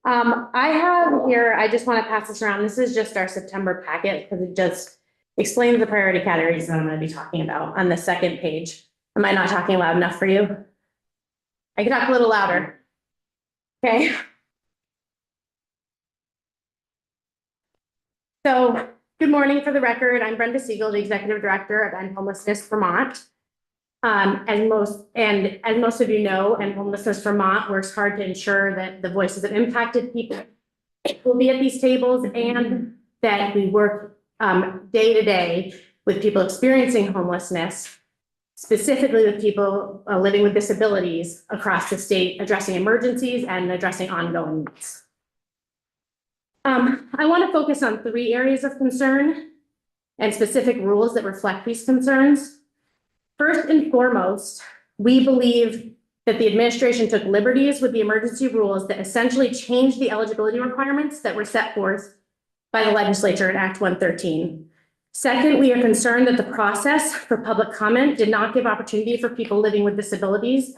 I have here, I just want to pass this around. This is just our September packet because it just explains the priority categories that I'm going to be talking about on the second page. Am I not talking loud enough for you? I can talk a little louder. Okay. So, good morning. For the record, I'm Brenda Siegel, the Executive Director of End Homelessness Vermont. As most of you know, End Homelessness Vermont works hard to ensure that the voices of impacted people will be at these tables and that we work day to day with people experiencing homelessness, specifically with people living with disabilities across the state, addressing emergencies and addressing ongoing needs. I want to focus on 3 areas of concern and specific rules that reflect these concerns. First and foremost, we believe that the administration took liberties with the emergency rules that essentially changed the eligibility requirements that were set forth by the legislature in Act 113. Second, we are concerned that the process for public comment did not give opportunity for people living with disabilities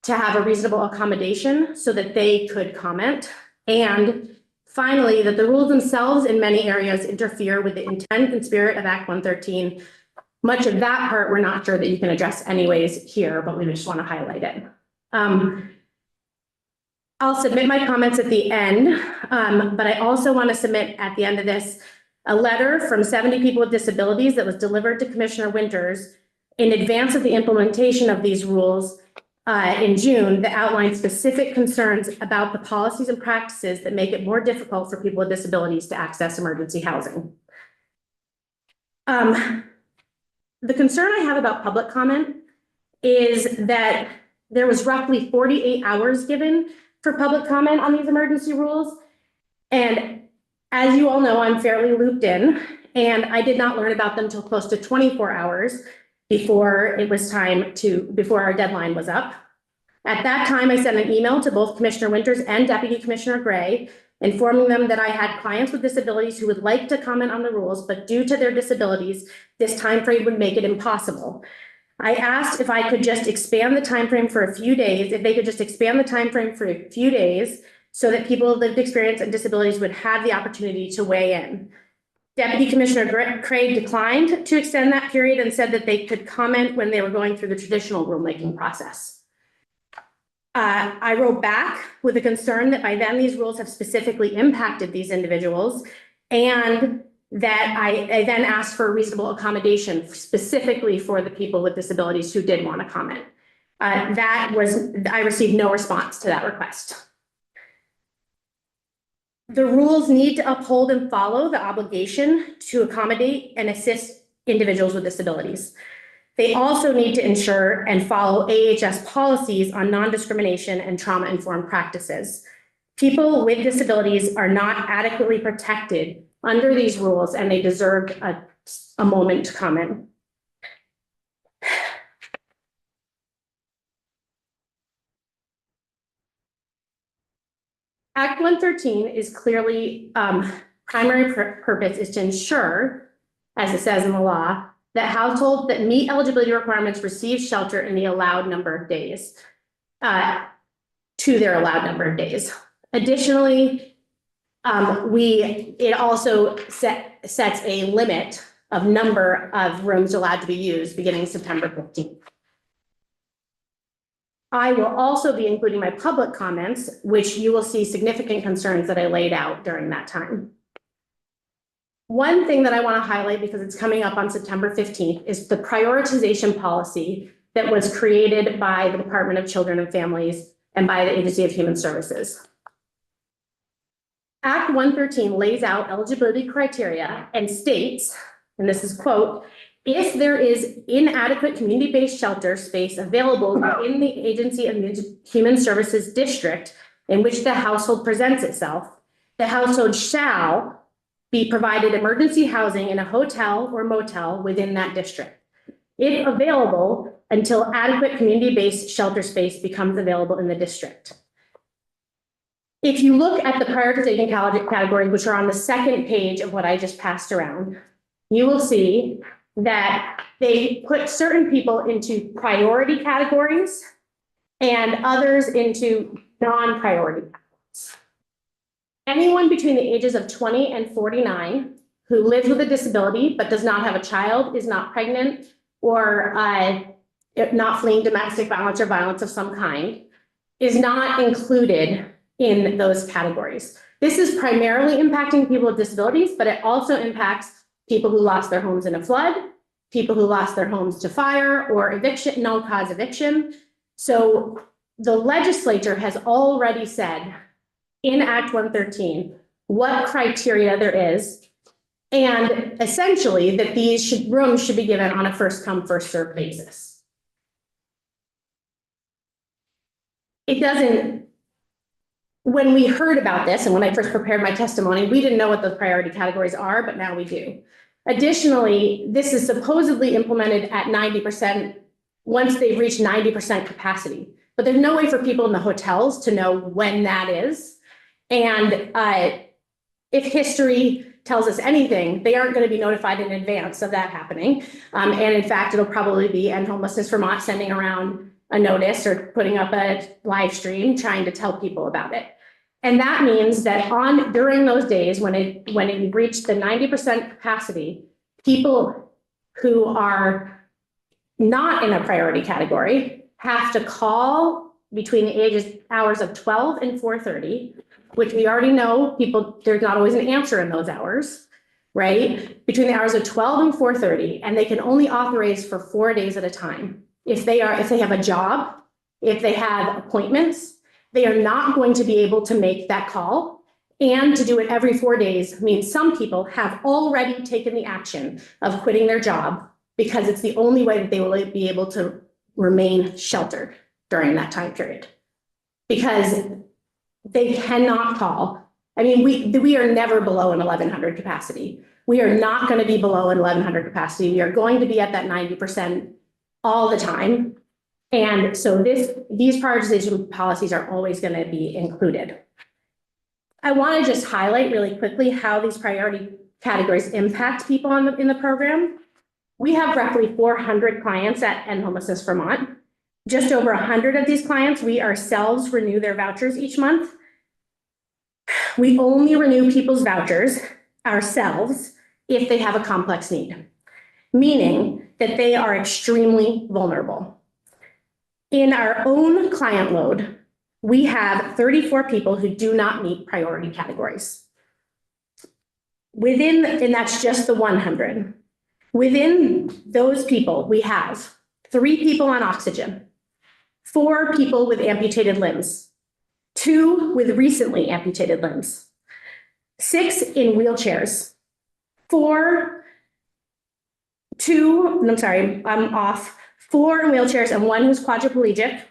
to have a reasonable accommodation so that they could comment. And finally, that the rules themselves in many areas interfere with the intent and spirit of Act 113, much of that part, we're not sure that you can address anyways here, but we just want to highlight it. I'll submit my comments at the end, but I also want to submit at the end of this a letter from 70 people with disabilities that was delivered to Commissioner Winters in advance of the implementation of these rules in June that outlines specific concerns about the policies and practices that make it more difficult for people with disabilities to access emergency housing. The concern I have about public comment is that there was roughly 48 hours given for public comment on these emergency rules. And as you all know, I'm fairly looped in, and I did not learn about them until close to 24 hours before it was time before our deadline was up. At that time, I sent an email to both Commissioner Winters and Deputy Commissioner Gray, informing them that I had clients with disabilities who would like to comment on the rules, but due to their disabilities, this timeframe would make it impossible. I asked if I could just expand the timeframe for a few days, if they could just expand the timeframe for a few days so that people with lived experience and disabilities would have the opportunity to weigh in. Deputy Commissioner Craig declined to extend that period and said that they could comment when they were going through the traditional rulemaking process. I wrote back with a concern that by then these rules have specifically impacted these individuals, and that I then asked for a reasonable accommodation specifically for the people with disabilities who did want to comment. I received no response to that request. The rules need to uphold and follow the obligation to accommodate and assist individuals with disabilities. They also need to ensure and follow AHS policies on non-discrimination and trauma-informed practices. People with disabilities are not adequately protected under these rules, and they deserved a moment to comment. Act 113 is clearly primary purpose is to ensure, as it says in the law, that households that meet eligibility requirements receive shelter in the allowed number of days, to their allowed number of days. Additionally, it also sets a limit of number of rooms allowed to be used beginning September 15th. I will also be including my public comments, which you will see significant concerns that I laid out during that time. One thing that I want to highlight, because it's coming up on September 15th, is the prioritization policy that was created by the Department of Children and Families and by the Agency of Human Services. Act 113 lays out eligibility criteria and states, and this is quote, if there is inadequate community-based shelter space available in the Agency of Human Services district in which the household presents itself, the household shall be provided emergency housing in a hotel or motel within that district, if available until adequate community-based shelter space becomes available in the district. If you look at the prioritization categories, which are on the second page of what I just passed around, you will see that they put certain people into priority categories and others into non-priority categories. Anyone between the ages of 20 and 49 who lives with a disability but does not have a child, is not pregnant, or not fleeing domestic violence or violence of some kind, is not included in those categories. This is primarily impacting people with disabilities, but it also impacts people who lost their homes in a flood, people who lost their homes to fire or eviction, no-cause eviction. So the legislature has already said in Act 113 what criteria there is, and essentially that these rooms should be given on a first-come, first-served basis. It doesn't. When we heard about this, and when I first prepared my testimony, we didn't know what those priority categories are, but now we do. Additionally, this is supposedly implemented at 90% once they've reached 90% capacity. But there's no way for people in the hotels to know when that is. And if history tells us anything, they aren't going to be notified in advance of that happening. And in fact, it'll probably be End Homelessness Vermont sending around a notice or putting up a live stream trying to tell people about it. And that means that during those days when it reached the 90% capacity, people who are not in a priority category have to call between the hours of 12 and 4:30, which we already know people, there's not always an answer in those hours, right? Between the hours of 12 and 4:30, and they can only authorize for 4 days at a time. If they have a job, if they have appointments, they are not going to be able to make that call. And to do it every 4 days means some people have already taken the action of quitting their job because it's the only way that they will be able to remain sheltered during that time period. Because they cannot call. I mean, we are never below an 1100 capacity. We are not going to be below an 1100 capacity. We are going to be at that 90% all the time. And so these prioritization policies are always going to be included. I want to just highlight really quickly how these priority categories impact people in the program. We have roughly 400 clients at End Homelessness Vermont. Just over 100 of these clients, we ourselves renew their vouchers each month. We only renew people's vouchers ourselves if they have a complex need, meaning that they are extremely vulnerable. In our own client load, we have 34 people who do not meet priority categories. And that's just the 100. Within those people, we have 3 people on oxygen, 4 people with amputated limbs, 2 with recently amputated limbs, 6 in wheelchairs, 4 in wheelchairs and 1 who's quadriplegic,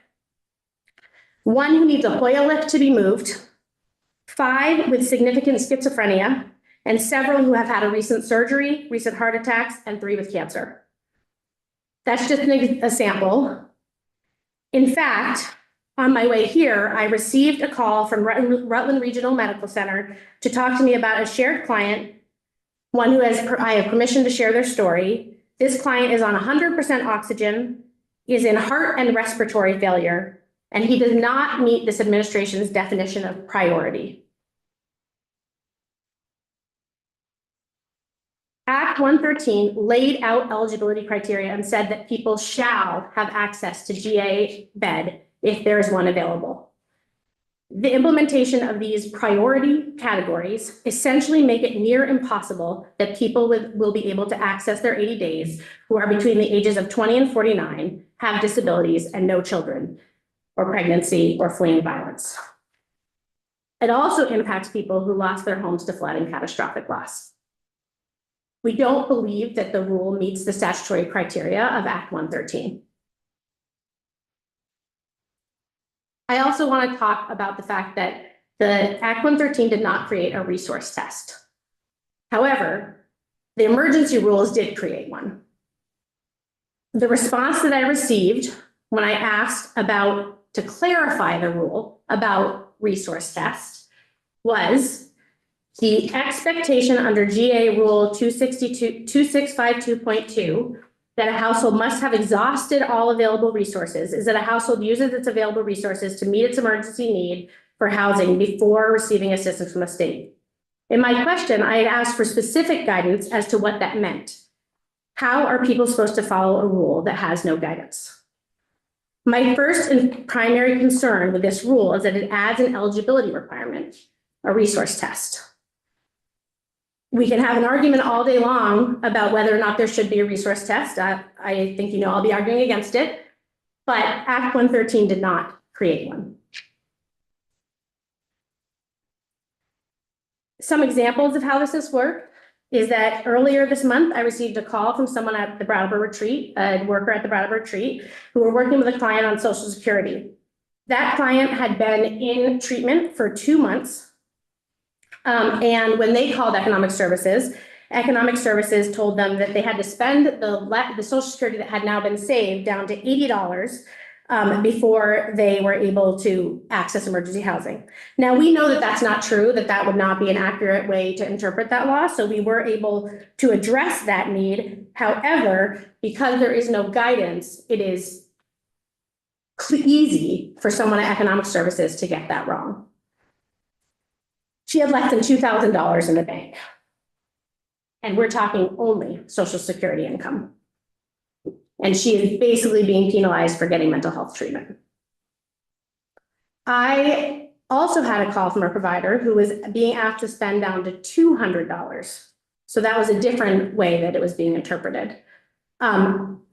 1 who needs a Hoya lift to be moved, 5 with significant schizophrenia, and several who have had a recent surgery, recent heart attacks, and 3 with cancer. That's just a sample. In fact, on my way here, I received a call from Rutland Regional Medical Center to talk to me about a shared client, one who I have permission to share their story. This client is on 100% oxygen, is in heart and respiratory failure, and he does not meet this administration's definition of priority. Act 113 laid out eligibility criteria and said that people shall have access to GA bed if there is one available. The implementation of these priority categories essentially make it near impossible that people will be able to access their 80 days who are between the ages of 20 and 49, have disabilities, and no children, or pregnancy, or fleeing violence. It also impacts people who lost their homes to flood and catastrophic loss. We don't believe that the rule meets the statutory criteria of Act 113. I also want to talk about the fact that the Act 113 did not create a resource test. However, the emergency rules did create one. The response that I received when I asked to clarify the rule about resource test was the expectation under GA Rule 2652.2 that a household must have exhausted all available resources is that a household uses its available resources to meet its emergency need for housing before receiving assistance from the state. In my question, I had asked for specific guidance as to what that meant. How are people supposed to follow a rule that has no guidance? My first and primary concern with this rule is that it adds an eligibility requirement, a resource test. We can have an argument all day long about whether or not there should be a resource test. I think I'll be arguing against it, but Act 113 did not create one. Some examples of how this has worked is that earlier this month, I received a call from someone at the Brattleboro Retreat, a worker at the Brattleboro Retreat, who were working with a client on Social Security. That client had been in treatment for 2 months. And when they called Economic Services told them that they had to spend the Social Security that had now been saved down to $80 before they were able to access emergency housing. Now, we know that that's not true, that would not be an accurate way to interpret that law. So we were able to address that need. However, because there is no guidance, it is easy for someone at Economic Services to get that wrong. She had less than $2,000 in the bank. And we're talking only Social Security income. And she is basically being penalized for getting mental health treatment. I also had a call from a provider who was being asked to spend down to $200. So that was a different way that it was being interpreted.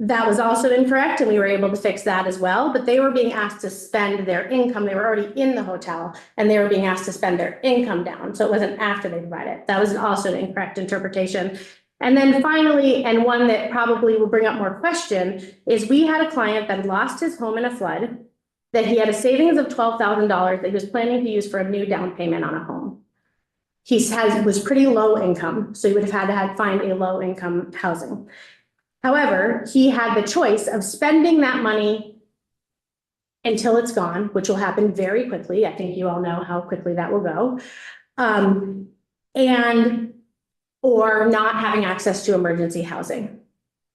That was also incorrect, and we were able to fix that as well, but they were being asked to spend their income. They were already in the hotel, and they were being asked to spend their income down. So it wasn't after they provided. That was also an incorrect interpretation. And then finally, and one that probably will bring up more question, is we had a client that lost his home in a flood, that he had a savings of $12,000 that he was planning to use for a new down payment on a home. He was pretty low income, so he would have had to find a low income housing. However, he had the choice of spending that money until it's gone, which will happen very quickly. I think you all know how quickly that will go. Or not having access to emergency housing,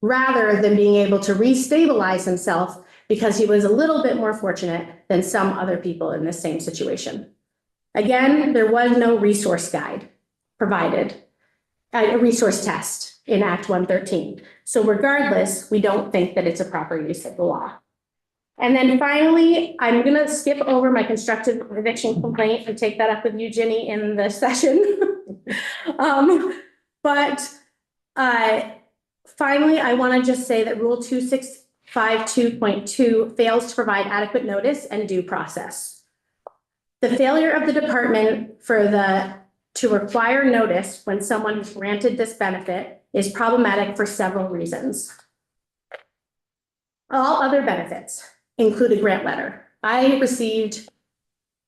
rather than being able to restabilize himself because he was a little bit more fortunate than some other people in the same situation. Again, there was no resource guide provided, a resource test in Act 113. So regardless, we don't think that it's a proper use of the law. And then finally, I'm gonna skip over my constructive eviction complaint and take that up with you, Ginny, in the session. Finally, I wanna just say that Rule 2652.2 fails to provide adequate notice and due process. The failure of the department to require notice when someone is granted this benefit is problematic for several reasons. All other benefits include a grant letter. I received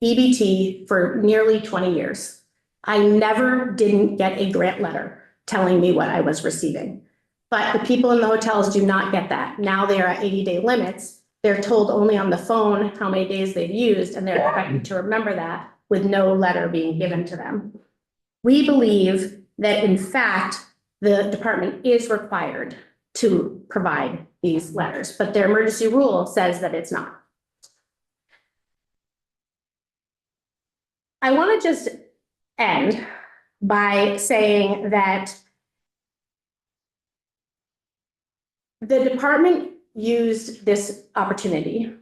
EBT for nearly 20 years. I never didn't get a grant letter telling me what I was receiving. But the people in the hotels do not get that. Now they are at 80-day limits. They're told only on the phone how many days they've used, and they're expected to remember that with no letter being given to them. We believe that, in fact, the department is required to provide these letters, but their emergency rule says that it's not. I want to just end by saying that the department used this opportunity,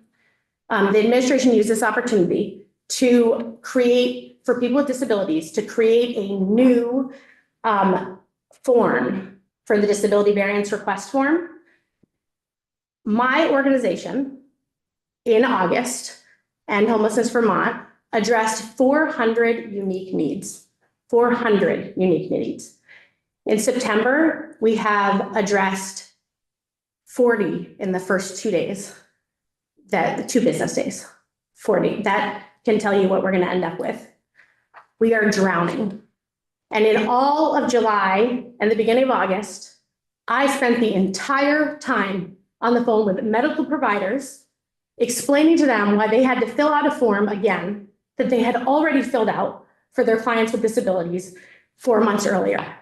the administration used this opportunity to create, for people with disabilities, to create a new form for the disability variance request form. My organization in August and Homelessness Vermont addressed 400 unique needs, 400 unique needs. In September, we have addressed 40 in the first 2 days, the 2 business days, 40. That can tell you what we're going to end up with. We are drowning. And in all of July and the beginning of August, I spent the entire time on the phone with medical providers, explaining to them why they had to fill out a form again that they had already filled out for their clients with disabilities 4 months earlier.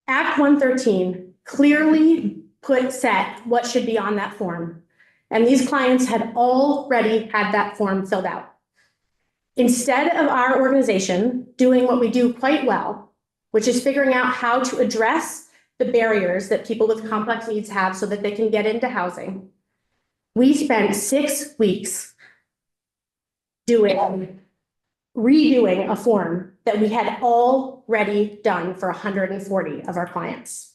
Act 113 clearly set what should be on that form. And these clients had already had that form filled out. Instead of our organization doing what we do quite well, which is figuring out how to address the barriers that people with complex needs have so that they can get into housing, we spent 6 weeks redoing a form that we had already done for 140 of our clients.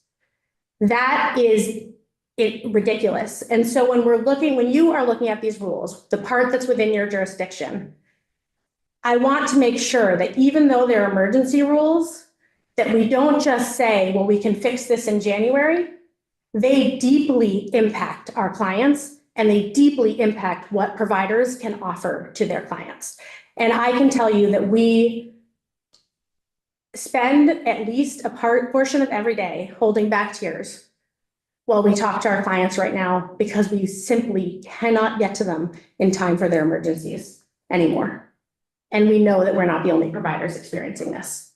That is ridiculous. And so when you are looking at these rules, the part that's within your jurisdiction, I want to make sure that even though they're emergency rules, that we don't just say, well, we can fix this in January. They deeply impact our clients, and they deeply impact what providers can offer to their clients. And I can tell you that we spend at least a portion of every day holding back tears while we talk to our clients right now, because we simply cannot get to them in time for their emergencies anymore. And we know that we're not the only providers experiencing this.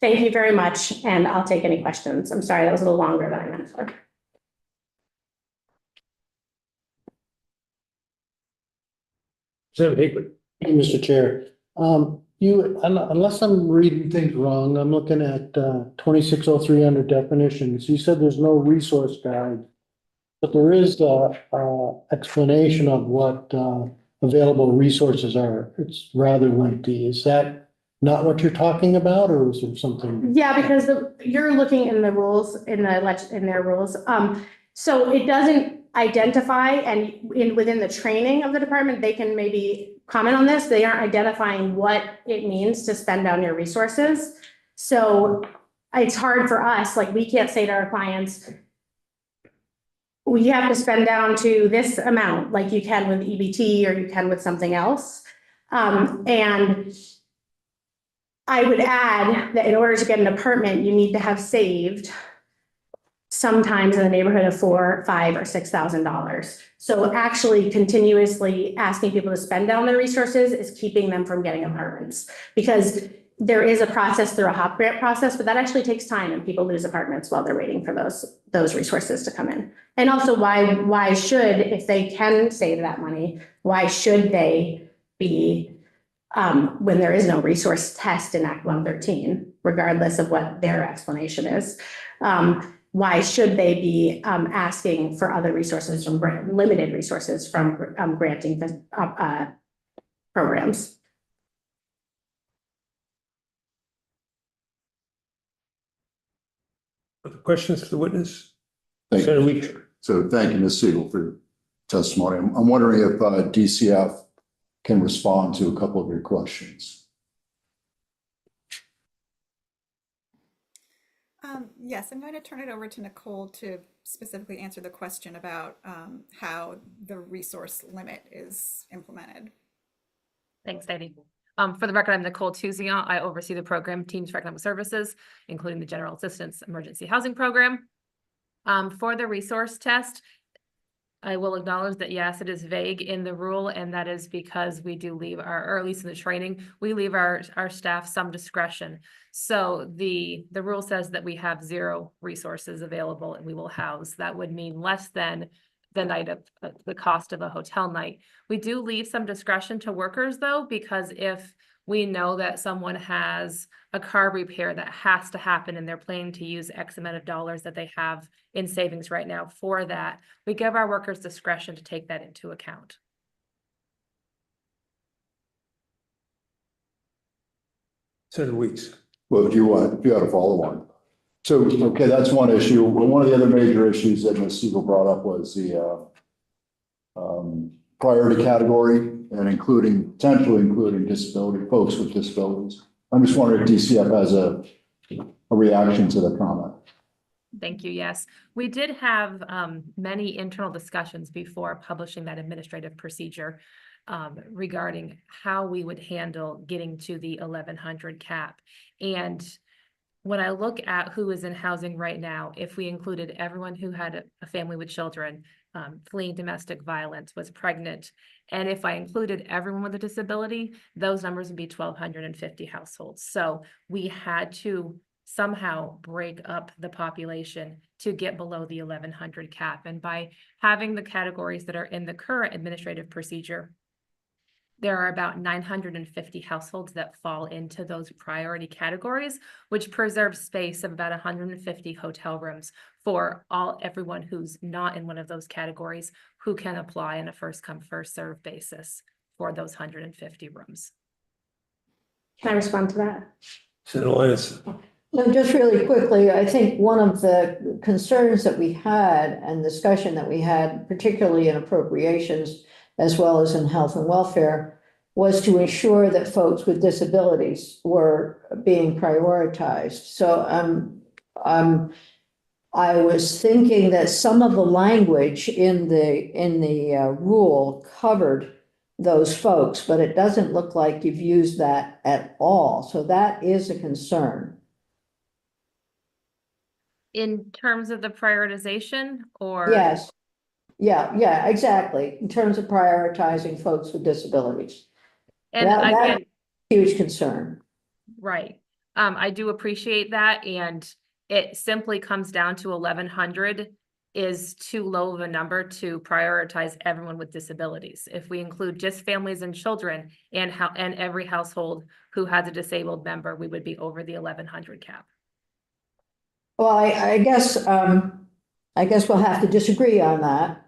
Thank you very much, and I'll take any questions. I'm sorry, that was a little longer than I meant for. Senator Higley. Thank you, Mr. Chair. unless I'm reading things wrong, I'm looking at 2603 under definitions. You said there's no resource guide. But there is a explanation of what available resources are. It's rather lengthy. Is that not what you're talking about, or is there something? Yeah, because you're looking in the rules, in their rules. So it doesn't identify, and within the training of the department, they can maybe comment on this. They aren't identifying what it means to spend down your resources. So it's hard for us, like, we can't say to our clients, we have to spend down to this amount, like you can with EBT or you can with something else. And I would add that in order to get an apartment, you need to have saved sometimes in the neighborhood of $4,000, $5,000, or $6,000. So actually continuously asking people to spend down their resources is keeping them from getting apartments, because there is a process through a HOP grant process, but that actually takes time, and people lose apartments while they're waiting for those resources to come in. And also why should, if they can save that money, why should they be, when there is no resource test in Act 113, regardless of what their explanation is, why should they be asking for other resources from limited resources from granting programs? Other questions for the witness? Thank Senator you. Weeks. So thank you, Ms. Siegel, for your testimony. I'm wondering if DCF can respond to a couple of your questions. Yes, I'm going to turn it over to Nicole to specifically answer the question about how the resource limit is implemented. Thanks, Heidi. For the record, I'm Nicole Tuzian. I oversee the program teams for economic services, including the General Assistance Emergency Housing Program. For the resource test, I will acknowledge that, yes, it is vague in the rule, and that is because we do leave or at least in the training, we leave our staff some discretion. So the rule says that we have 0 resources available and we will house. That would mean less than the night of the cost of a hotel night. We do leave some discretion to workers, though, because if we know that someone has a car repair that has to happen and they're planning to use X amount of dollars that they have in savings right now for that, we give our workers discretion to take that into account. Senator Weeks. Well, if you had a follow on. So, okay, that's one issue. Well, one of the other major issues that Ms. Siegel brought up was the priority category and potentially including folks with disabilities. I'm just wondering if DCF has a reaction to the comment. Thank you. Yes, we did have many internal discussions before publishing that administrative procedure regarding how we would handle getting to the 1,100 cap. And when I look at who is in housing right now, if we included everyone who had a family with children, fleeing domestic violence, was pregnant, and if I included everyone with a disability, those numbers would be 1,250 households. So we had to somehow break up the population to get below the 1,100 cap. And by having the categories that are in the current administrative procedure, there are about 950 households that fall into those priority categories, which preserves space of about 150 hotel rooms for everyone who's not in one of those categories who can apply on a first come, first serve basis for those 150 rooms. Can I respond to that? Senator Lyons. So just really quickly, I think one of the concerns that we had and discussion that we had, particularly in appropriations, as well as in health and welfare, was to ensure that folks with disabilities were being prioritized. So I was thinking that some of the language in the rule covered those folks, but it doesn't look like you've used that at all. So that is a concern. In terms of the prioritization, or? Yes. Yeah, exactly. In terms of prioritizing folks with disabilities. And That's again, a huge concern. right. I do appreciate that. And it simply comes down to 1,100 is too low of a number to prioritize everyone with disabilities. If we include just families and children and every household who has a disabled member, we would be over the 1,100 cap. Well, I guess we'll have to disagree on that.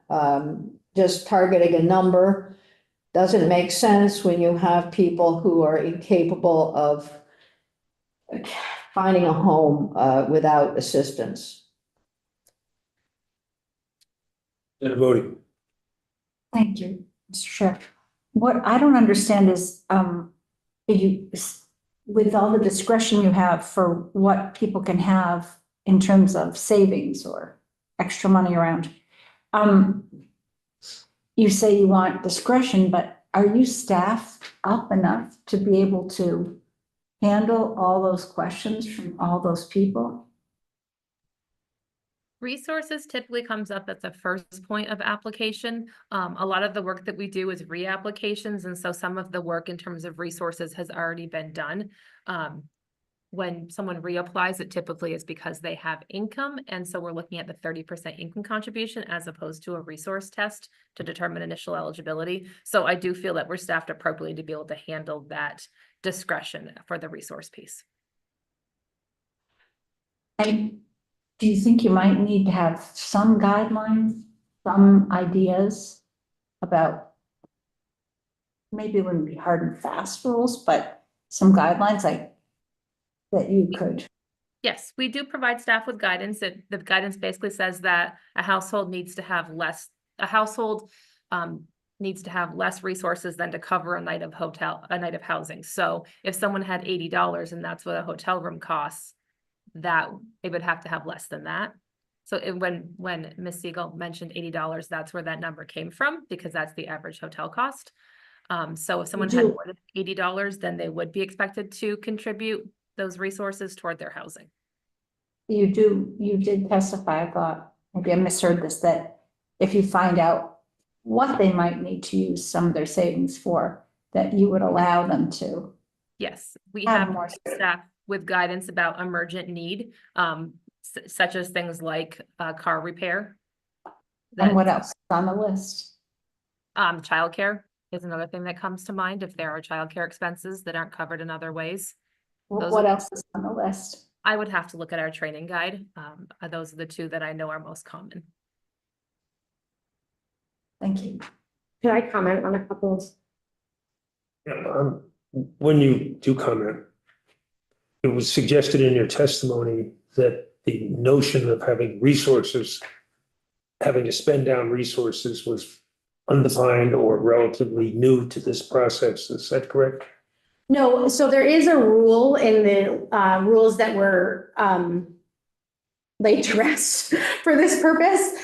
Just targeting a number doesn't make sense when you have people who are incapable of finding a home without assistance. Voting. Thank you, Mr. Chair. What I don't understand is, with all the discretion you have for what people can have in terms of savings or extra money around, you say you want discretion, but are you staffed up enough to be able to handle all those questions from all those people? Resources typically comes up at the first point of application. A lot of the work that we do is reapplications, and so some of the work in terms of resources has already been done. When someone reapplies, it typically is because they have income, and so we're looking at the 30% income contribution as opposed to a resource test to determine initial eligibility. So I do feel that we're staffed appropriately to be able to handle that discretion for the resource piece. And do you think you might need to have some guidelines, some ideas about, maybe it wouldn't be hard and fast rules, but some guidelines like that you could? Yes, we do provide staff with guidance. The guidance basically says that a household needs to have less resources than to cover a night of housing. So if someone had $80 and that's what a hotel room costs, that it would have to have less than that. So when Ms. Siegel mentioned $80, that's where that number came from, because that's the average hotel cost. So if someone had more than $80, then they would be expected to contribute those resources toward their housing. You did testify, I thought, maybe I misheard this, that if you find out what they might need to use some of their savings for, that you would allow them to. Yes, we have have more staff with guidance about emergent need, such as things like car repair. And what else is on the list? Childcare is another thing that comes to mind if there are childcare expenses that aren't covered in other ways. What else is on the list? I would have to look at our training guide. Those are the two that I know are most common. Thank you. Can I comment on a couple of? Yeah, when you do comment, it was suggested in your testimony that the notion of having resources, having to spend down resources was undefined or relatively new to this process. Is that correct? No, so there is a rule in the rules that were laid to rest for this purpose,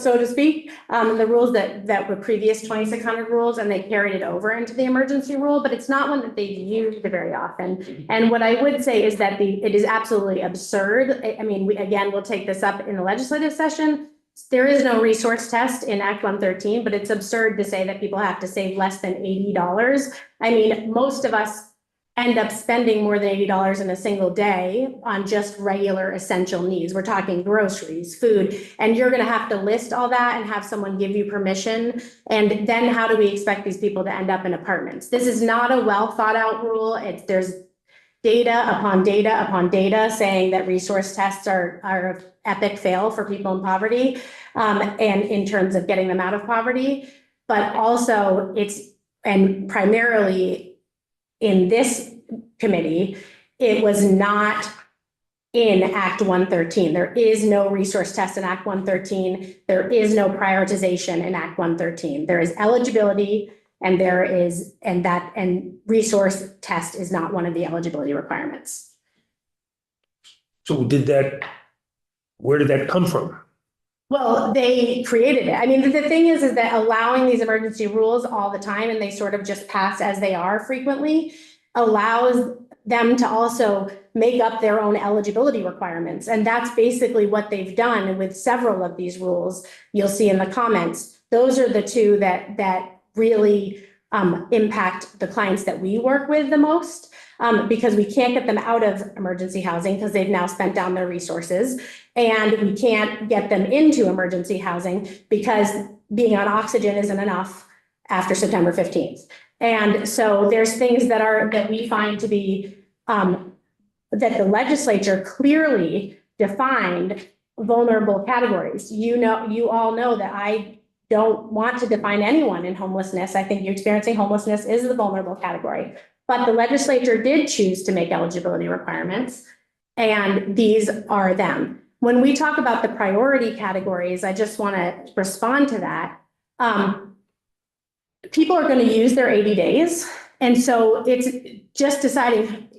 so to speak. The rules that were previous 2600 rules, and they carried it over into the emergency rule, but it's not one that they've used very often. And what I would say is that it is absolutely absurd. I mean, we'll take this up in the legislative session. There is no resource test in Act 113, but it's absurd to say that people have to save less than $80. I mean, most of us end up spending more than $80 in a single day on just regular essential needs. We're talking groceries, food, and you're going to have to list all that and have someone give you permission. And then how do we expect these people to end up in apartments? This is not a well thought out rule. There's data upon data upon data saying that resource tests are an epic fail for people in poverty, and in terms of getting them out of poverty. But also and primarily in this committee, it was not in Act 113. There is no resource test in Act 113. There is no prioritization in Act 113. There is eligibility, and resource test is not one of the eligibility requirements. So where did that come from? Well, they created it. I mean, the thing is that allowing these emergency rules all the time, and they sort of just pass as they are frequently, allows them to also make up their own eligibility requirements. And that's basically what they've done with several of these rules. You'll see in the comments, those are the two that really impact the clients that we work with the most, because we can't get them out of emergency housing because they've now spent down their resources. And we can't get them into emergency housing because being on oxygen isn't enough after September 15th. And so there's things that we find to be, that the legislature clearly defined vulnerable categories. You all know that I don't want to define anyone in homelessness. I think you're experiencing homelessness is the vulnerable category, but the legislature did choose to make eligibility requirements, and these are them. When we talk about the priority categories, I just want to respond to that. People are going to use their 80 days. And so it's just deciding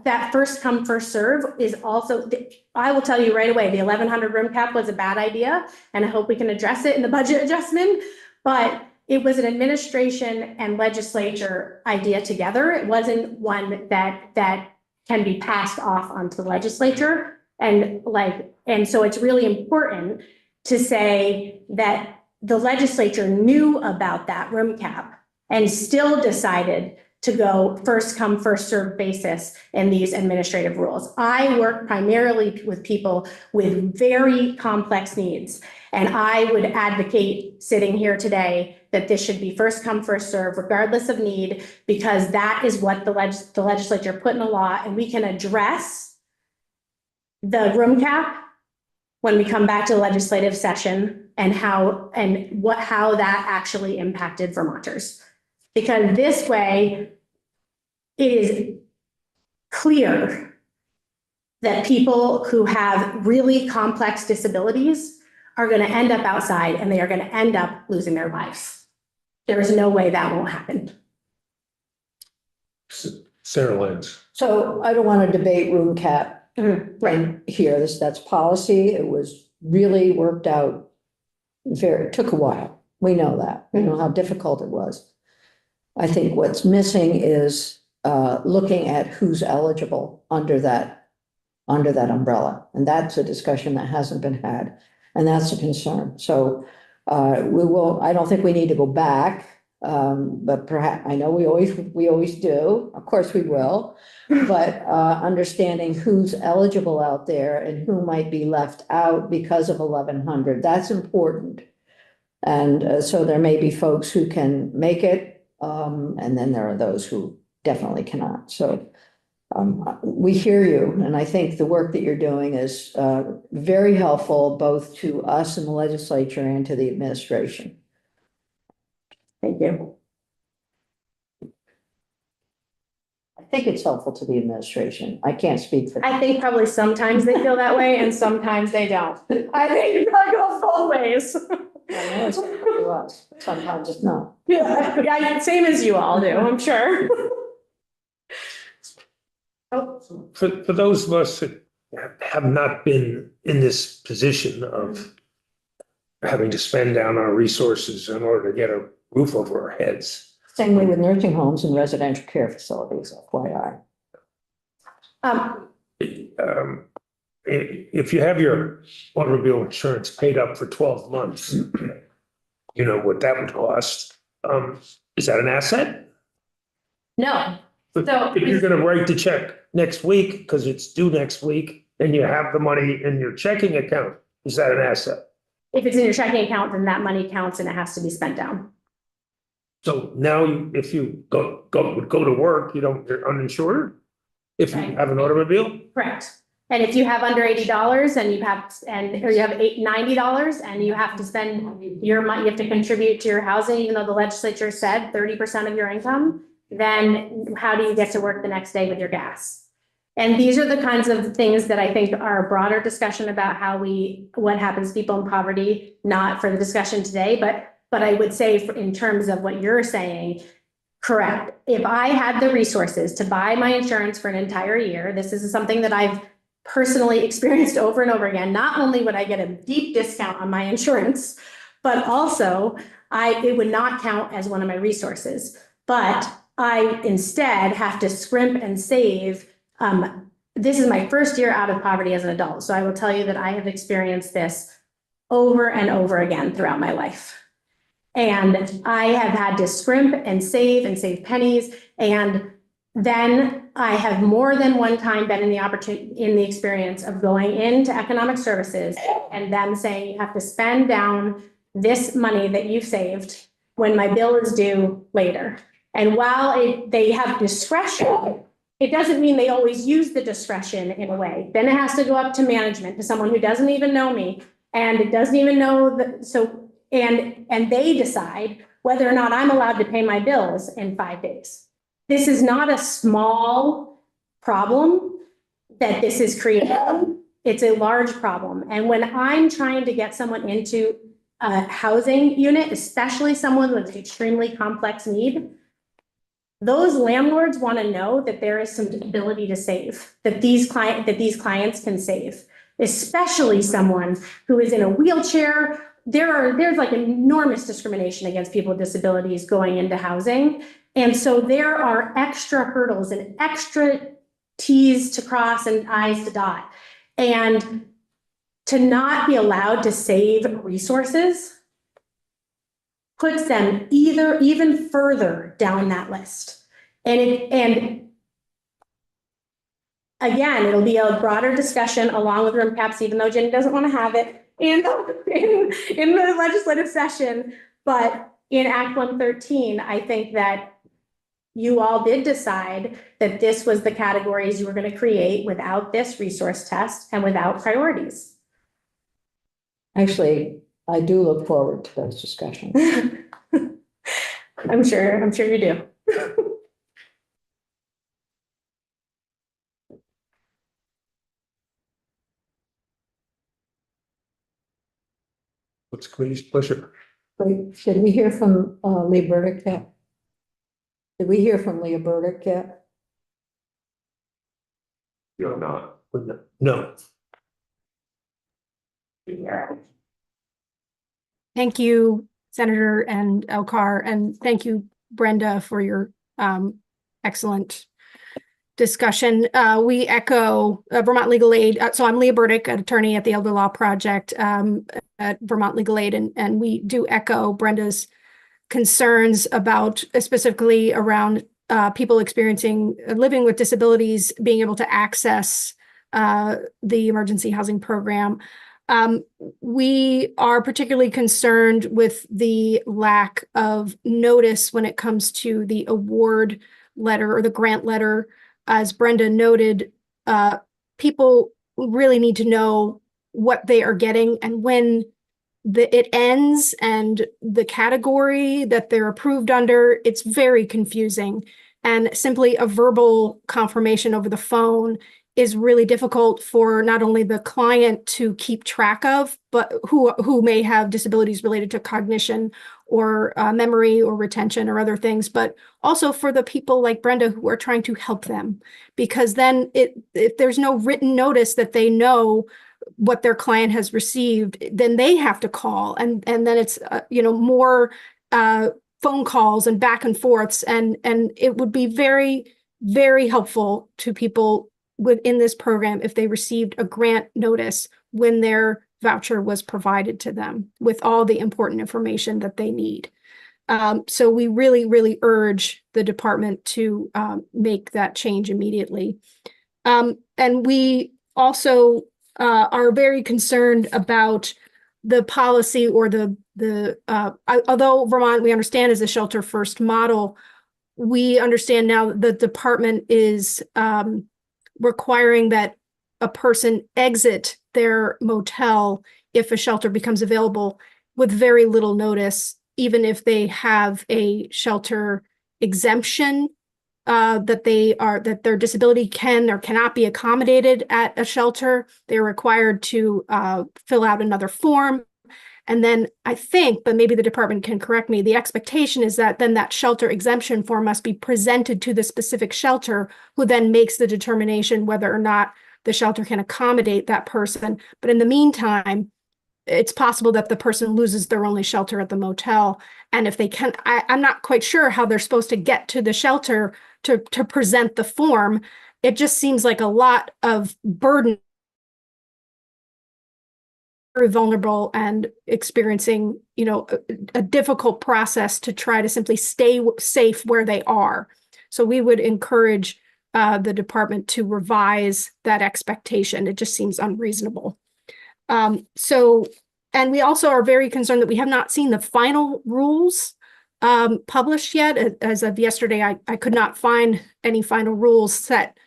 that first come, first serve is also, I will tell you right away, the 1,100 room cap was a bad idea. And I hope we can address it in the budget adjustment, but it was an administration and legislature idea together. It wasn't one that can be passed off onto the legislature. And so it's really important to say that the legislature knew about that room cap and still decided to go first come, first served basis in these administrative rules. I work primarily with people with very complex needs, and I would advocate sitting here today that this should be first come, first served, regardless of need, because that is what the legislature put in the law, and we can address the room cap when we come back to the legislative session and how that actually impacted Vermonters. Because this way, it is clear that people who have really complex disabilities are going to end up outside and they are going to end up losing their lives. There is no way that won't happen. Sarah Lenz. So I don't want to debate room cap right here. That's policy. It was really worked out. It took a while. We know that. We know how difficult it was. I think what's missing is looking at who's eligible under that umbrella. And that's a discussion that hasn't been had. And that's a concern. So I don't think we need to go back. But perhaps, I know we always do. Of course we will. But understanding who's eligible out there and who might be left out because of 1,100, that's important. And so there may be folks who can make it, and then there are those who definitely cannot. So we hear you, and I think the work that you're doing is very helpful both to us in the legislature and to the administration. Thank you. I think it's helpful to the administration. I can't speak for. I think probably sometimes they feel that way and sometimes they don't. I think it probably goes both ways. I know it's helpful to us. Sometimes it's not. Yeah, same as you all do, I'm sure. For those of us that have not been in this position of having to spend down our resources in order to get a roof over our heads. Same way with nursing homes and residential care facilities, FYI. If you have your automobile insurance paid up for 12 months, you know what that would cost. Is that an asset? No. But So if you're gonna write the check next week, because it's due next week, and you have the money in your checking account, is that an asset? if it's in your checking account, then that money counts and it has to be spent down. So now if you go to work, you're uninsured? If you Right. have an automobile? Correct. And if you have under $80 and you have $90 and you have to spend your money, you have to contribute to your housing, even though the legislature said 30% of your income, then how do you get to work the next day with your gas? And these are the kinds of things that I think are a broader discussion about what happens to people in poverty, not for the discussion today, but I would say in terms of what you're saying, correct. If I had the resources to buy my insurance for an entire year, this is something that I've personally experienced over and over again. Not only would I get a deep discount on my insurance, but also it would not count as one of my resources. But I instead have to scrimp and save. This is my first year out of poverty as an adult. So I will tell you that I have experienced this over and over again throughout my life. And I have had to scrimp and save pennies. And then I have more than one time been in the experience of going into economic services and them saying, you have to spend down this money that you've saved when my bill is due later. And while they have discretion, it doesn't mean they always use the discretion in a way. Then it has to go up to management, to someone who doesn't even know me, and it doesn't even know and they decide whether or not I'm allowed to pay my bills in 5 days. This is not a small problem that this is creating. It's a large problem. And when I'm trying to get someone into a housing unit, especially someone with an extremely complex need, those landlords want to know that there is some ability to save, that these clients can save, especially someone who is in a wheelchair. There's like enormous discrimination against people with disabilities going into housing. And so there are extra hurdles and extra T's to cross and I's to dot. And to not be allowed to save resources puts them even further down that list. And again, it'll be a broader discussion along with room caps, even though Jenny doesn't want to have it in the legislative session. But in Act 113, I think that you all did decide that this was the categories you were going to create without this resource test and without priorities. Actually, I do look forward to those discussions. I'm sure you do. What's the committee's pleasure? Wait, should we hear from Leah Burdick yet? Did we hear from Leah Burdick yet? You're not. No. Thank you, Senator and Lcar, and thank you, Brenda, for your excellent discussion. We echo Vermont Legal Aid. So I'm Leah Burdick, an attorney at the Elder Law Project at Vermont Legal Aid, and we do echo Brenda's concerns about specifically around people living with disabilities being able to access the emergency housing program. We are particularly concerned with the lack of notice when it comes to the award letter or the grant letter. As Brenda noted, people really need to know what they are getting and when it ends and the category that they're approved under. It's very confusing. And simply a verbal confirmation over the phone is really difficult for not only the client to keep track of, but who may have disabilities related to cognition or memory or retention or other things, but also for the people like Brenda who are trying to help them. Because then if there's no written notice that they know what their client has received, then they have to call, and then it's more phone calls and back and forths, and it would be very, very helpful to people within this program if they received a grant notice when their voucher was provided to them with all the important information that they need. So we really, really urge the department to make that change immediately. And we also are very concerned about the policy or although Vermont, we understand, is a shelter first model, we understand now the department is requiring that a person exit their motel if a shelter becomes available with very little notice, even if they have a shelter exemption, that their disability can or cannot be accommodated at a shelter. They're required to fill out another form. And then I think, but maybe the department can correct me, the expectation is that then that shelter exemption form must be presented to the specific shelter, who then makes the determination whether or not the shelter can accommodate that person. But in the meantime, it's possible that the person loses their only shelter at the motel. And if they can, I'm not quite sure how they're supposed to get to the shelter to present the form. It just seems like a lot of burden very vulnerable and experiencing, a difficult process to try to simply stay safe where they are. So we would encourage the department to revise that expectation. It just seems unreasonable. And we also are very concerned that we have not seen the final rules published yet. As of yesterday, I could not find any final rules set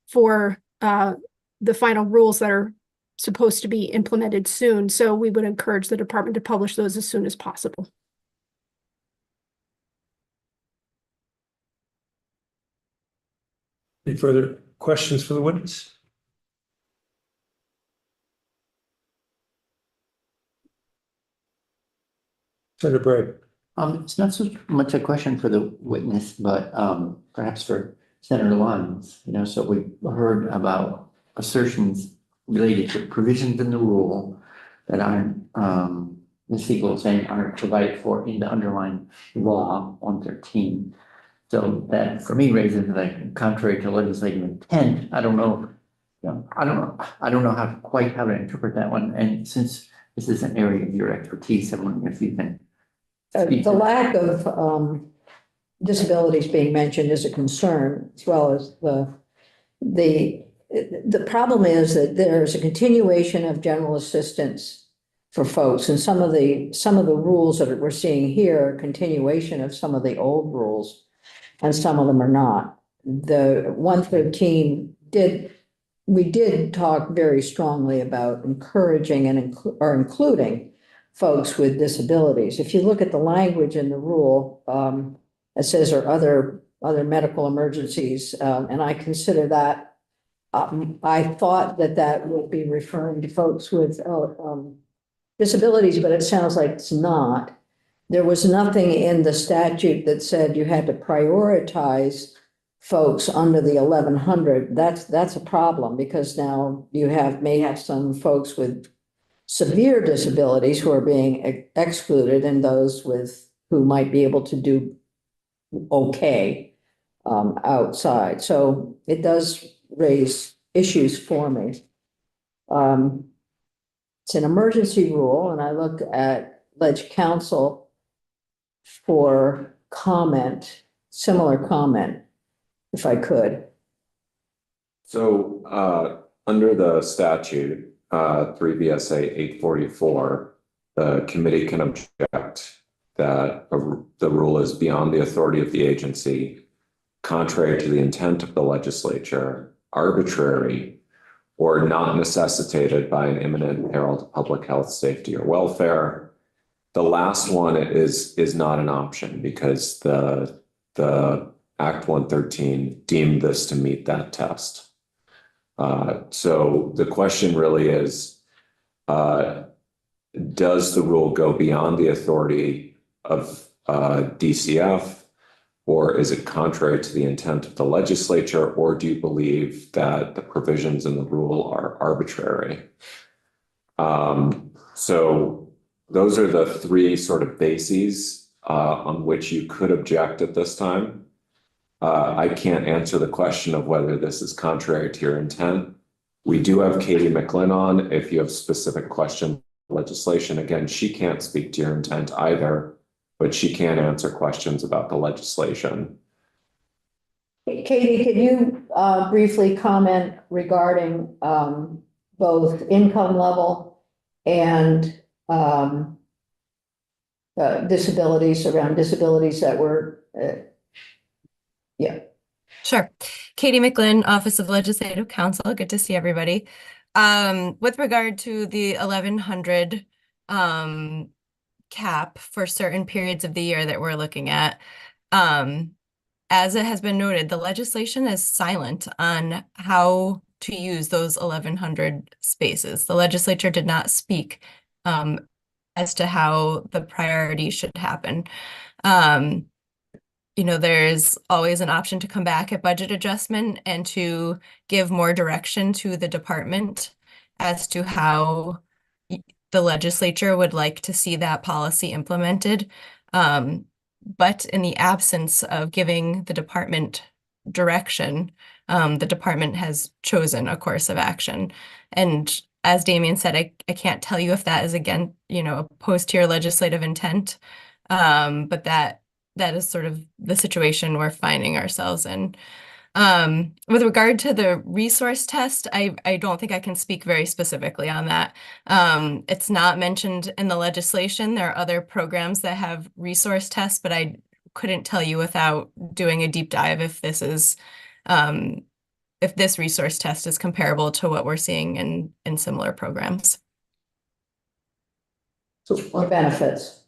for the final rules that are supposed to be implemented soon. So we would encourage the department to publish those as soon as possible. Any further questions for the witness? Senator Bray. It's not so much a question for the witness, but perhaps for Senator Lyons. So we heard about assertions related to provisions in the rule that aren't, Ms. Siegel saying aren't provided for in the underlying law 113. So that for me raises like contrary to legislative intent. I don't know. I don't know how to interpret that one. And since this is an area of your expertise, I'm wondering if you can. The lack of disabilities being mentioned is a concern, as well as the problem is that there's a continuation of general assistance for folks, and some of the rules that we're seeing here are continuation of some of the old rules, and some of them are not. The 113 we did talk very strongly about encouraging and including folks with disabilities. If you look at the language in the rule, it says or other medical emergencies, and I consider that. I thought that would be referring to folks with disabilities, but it sounds like it's not. There was nothing in the statute that said you had to prioritize folks under the 1100. That's a problem, because now you may have some folks with severe disabilities who are being excluded, and those who might be able to do okay outside. So it does raise issues for me. It's an emergency rule, and I looked at Ledge Council for similar comment, if I could. So under the statute, 3 VSA 844, the committee can object that the rule is beyond the authority of the agency, contrary to the intent of the legislature, arbitrary, or not necessitated by an imminent peril to public health, safety, or welfare. The last one is not an option, because the Act 113 deemed this to meet that test. So the question really is, does the rule go beyond the authority of DCF, or is it contrary to the intent of the legislature, or do you believe that the provisions in the rule are arbitrary? So those are the three sort of bases on which you could object at this time. I can't answer the question of whether this is contrary to your intent. We do have Katie McLinn on. If you have specific questions, legislation, again, she can't speak to your intent either, but she can answer questions about the legislation. Katie, could you briefly comment regarding both income level and disabilities that were, yeah. Sure. Katie McLinn, Office of Legislative Counsel. Good to see everybody. With regard to the 1100 cap for certain periods of the year that we're looking at, as it has been noted, the legislation is silent on how to use those 1100 spaces. The legislature did not speak as to how the priority should happen. There's always an option to come back at budget adjustment and to give more direction to the department as to how the legislature would like to see that policy implemented. But in the absence of giving the department direction, the department has chosen a course of action. And as Damien said, I can't tell you if that is again, opposed to your legislative intent. But that is sort of the situation we're finding ourselves in. With regard to the resource test, I don't think I can speak very specifically on that. It's not mentioned in the legislation. There are other programs that have resource tests, but I couldn't tell you without doing a deep dive if this is, if this resource test is comparable to what we're seeing in similar programs. Or benefits.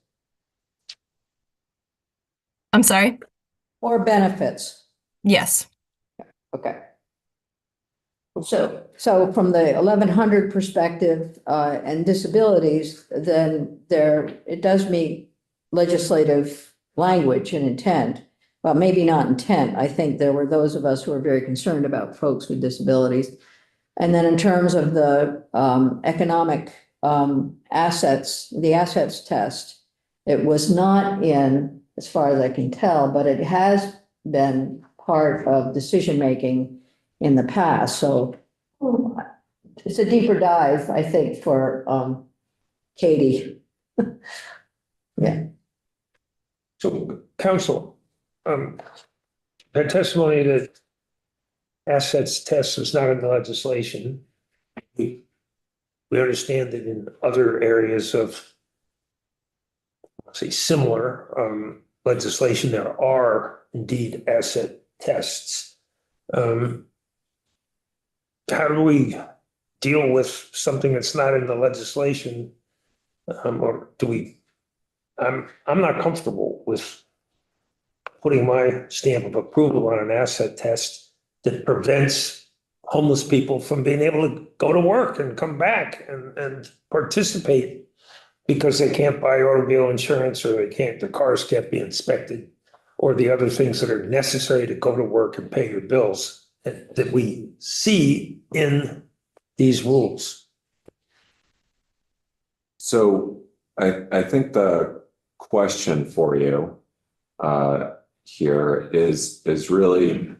I'm sorry? Or benefits. Yes. Okay. So from the 1100 perspective and disabilities, then it does meet legislative language and intent. Well, maybe not intent. I think there were those of us who are very concerned about folks with disabilities. And then in terms of the economic assets, the assets test, it was not in, as far as I can tell, but it has been part of decision-making in the past. So it's a deeper dive, I think, for Katie. Yeah. So, counsel, that testimony that assets test was not in the legislation. We understand that in other areas of, say, similar legislation, there are indeed asset tests. How do we deal with something that's not in the legislation? Or do we, I'm not comfortable with putting my stamp of approval on an asset test that prevents homeless people from being able to go to work and come back and participate because they can't buy automobile insurance, or their cars can't be inspected, or the other things that are necessary to go to work and pay your bills that we see in these rules. So I think the question for you here is really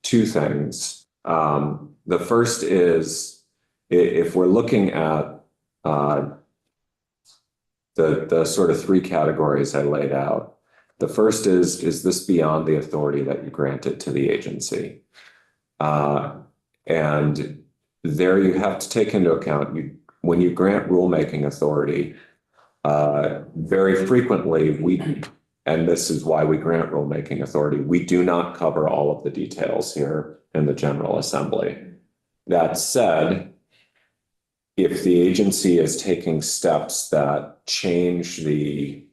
two things. The first is, if we're looking at the sort of three categories I laid out, the first is this beyond the authority that you granted to the agency? And there you have to take into account, when you grant rulemaking authority, very frequently and this is why we grant rulemaking authority, we do not cover all of the details here in the General Assembly. That said, if the agency is taking steps that change the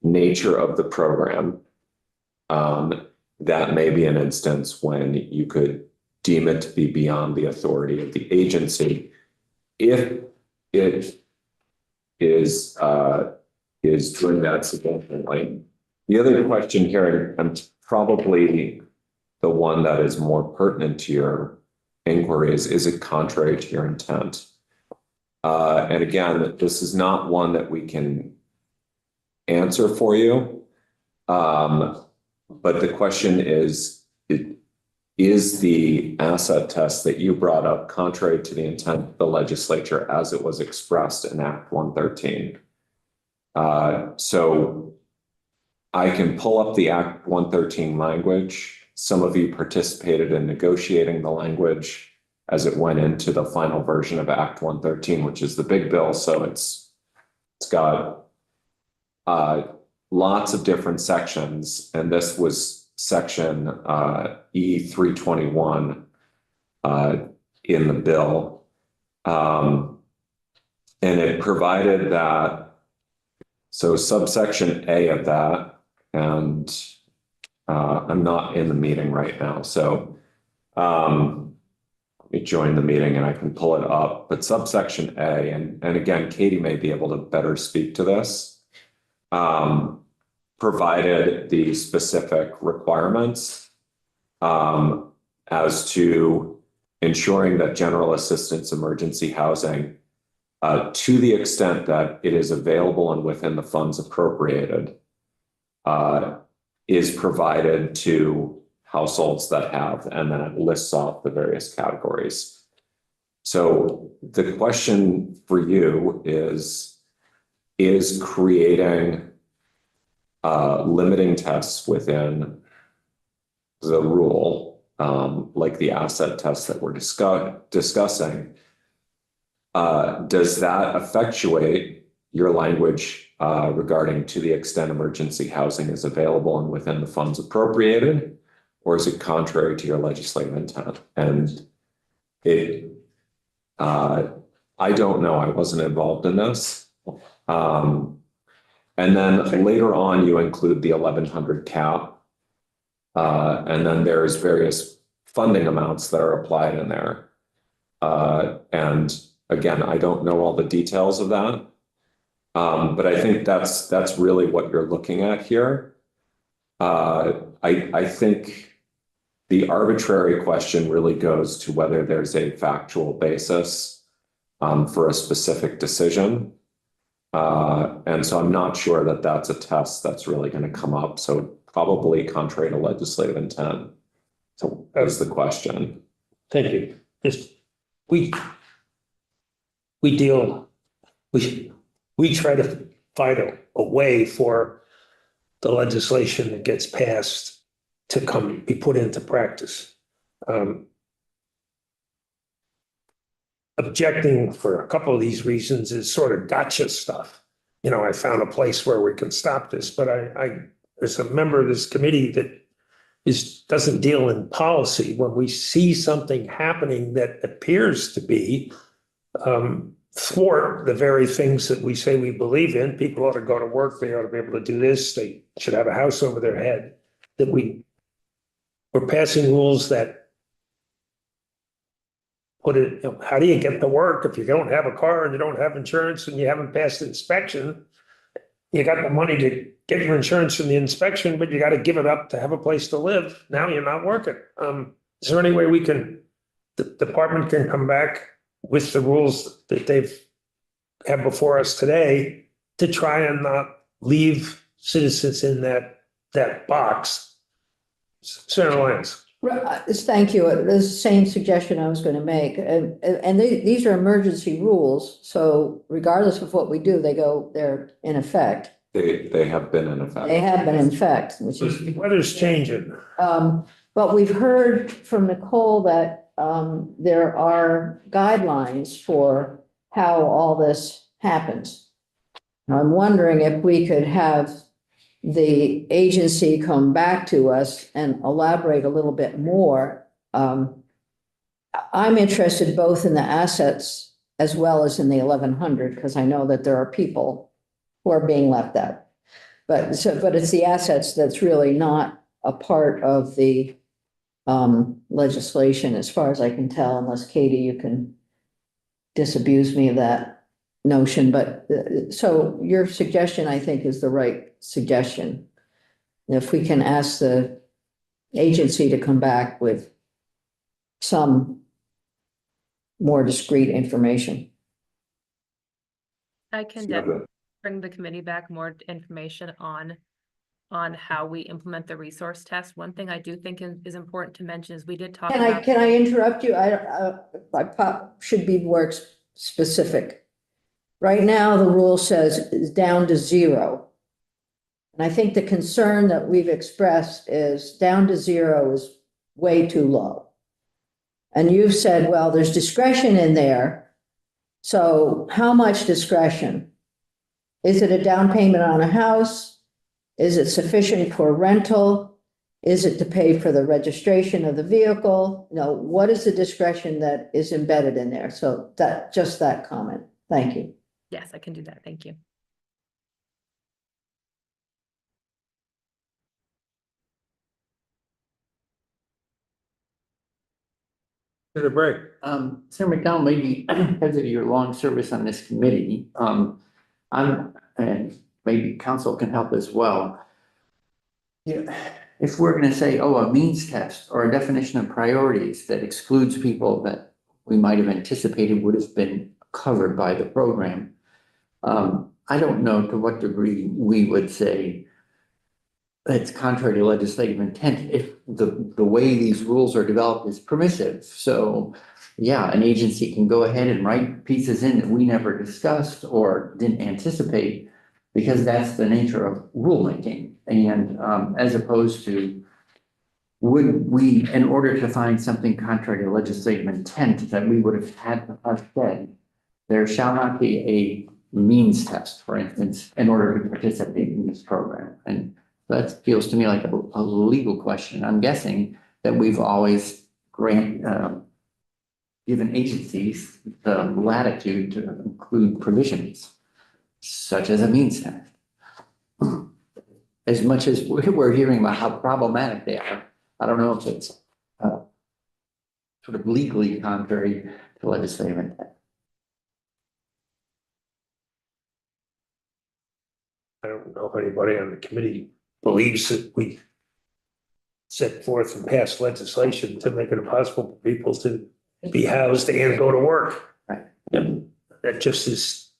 nature of the program, that may be an instance when you could deem it to be beyond the authority of the agency, if it is doing that significantly. The other question here, and probably the one that is more pertinent to your inquiry, is it contrary to your intent? And again, this is not one that we can answer for you. But the question is the asset test that you brought up contrary to the intent of the legislature as it was expressed in Act 113? So I can pull up the Act 113 language. Some of you participated in negotiating the language as it went into the final version of Act 113, which is the big bill. So it's got lots of different sections, and this was section E321 in the bill. And it provided that, so subsection A of that, and I'm not in the meeting right now, so let me join the meeting and I can pull it up. But subsection A, and again, Katie may be able to better speak to this, provided the specific requirements as to ensuring that general assistance emergency housing, to the extent that it is available and within the funds appropriated, is provided to households that have, and then it lists off the various categories. So the question for you is creating limiting tests within the rule, like the asset test that we're discussing, does that effectuate your language regarding to the extent emergency housing is available and within the funds appropriated, or is it contrary to your legislative intent? And I don't know. I wasn't involved in this. And then later on, you include the 1,100 cap. And then there's various funding amounts that are applied in there. And again, I don't know all the details of that. But I think that's really what you're looking at here. I think the arbitrary question really goes to whether there's a factual basis for a specific decision. And so I'm not sure that that's a test that's really going to come up. So probably contrary to legislative intent. So that's the question. Thank you. Just, we try to find a way for the legislation that gets passed to be put into practice. Objecting for a couple of these reasons is sort of gotcha stuff. You know, I found a place where we can stop this, but there's a member of this committee that doesn't deal in policy. When we see something happening that appears to be thwart the very things that we say we believe in, people ought to go to work, they ought to be able to do this, they should have a house over their head, that we're passing rules that put it, you know, how do you get to work if you don't have a car and you don't have insurance and you haven't passed inspection? You got the money to get your insurance from the inspection, but you got to give it up to have a place to live. Now you're not working. Is there any way the department can come back with the rules that they've had before us today to try and not leave citizens in that box? Senator Lyons. Thank you. The same suggestion I was going to make. And these are emergency rules. So regardless of what we do, they're in effect. They have been in effect. They have been in effect, which is. The weather's changing. But we've heard from Nicole that there are guidelines for how all this happens. I'm wondering if we could have the agency come back to us and elaborate a little bit more. I'm interested both in the assets as well as in the 1,100, because I know that there are people who are being left out. But it's the assets that's really not a part of the legislation, as far as I can tell, unless Katie, you can disabuse me of that notion. But so your suggestion, I think, is the right suggestion. If we can ask the agency to come back with some more discrete information. I can definitely bring the committee back more information on how we implement the resource test. One thing I do think is important to mention is we did talk about. Can I interrupt you? I should be more specific. Right now, the rule says it's down to 0. And I think the concern that we've expressed is down to 0 is way too low. And you've said, well, there's discretion in there. So how much discretion? Is it a down payment on a house? Is it sufficient for rental? Is it to pay for the registration of the vehicle? No, what is the discretion that is embedded in there? So just that comment. Thank you. Yes, I can do that. Thank you. Senator Bragg. Senator McDonald, maybe because of your long service on this committee, and maybe council can help as well. Yeah, if we're going to say, oh, a means test or a definition of priorities that excludes people that we might have anticipated would have been covered by the program, I don't know to what degree we would say it's contrary to legislative intent if the way these rules are developed is permissive. So yeah, an agency can go ahead and write pieces in that we never discussed or didn't anticipate, because that's the nature of rulemaking. And as opposed to, would we, in order to find something contrary to legislative intent, that we would have had to have said, there shall not be a means test, for instance, in order to participate in this program. And that feels to me like a legal question. I'm guessing that we've always given agencies the latitude to include provisions such as a means test. As much as we're hearing about how problematic they are, I don't know if it's sort of legally contrary to legislative intent. I don't know if anybody on the committee believes that we set forth and pass legislation to make it impossible for people to be housed and go to work. Right. And that just is.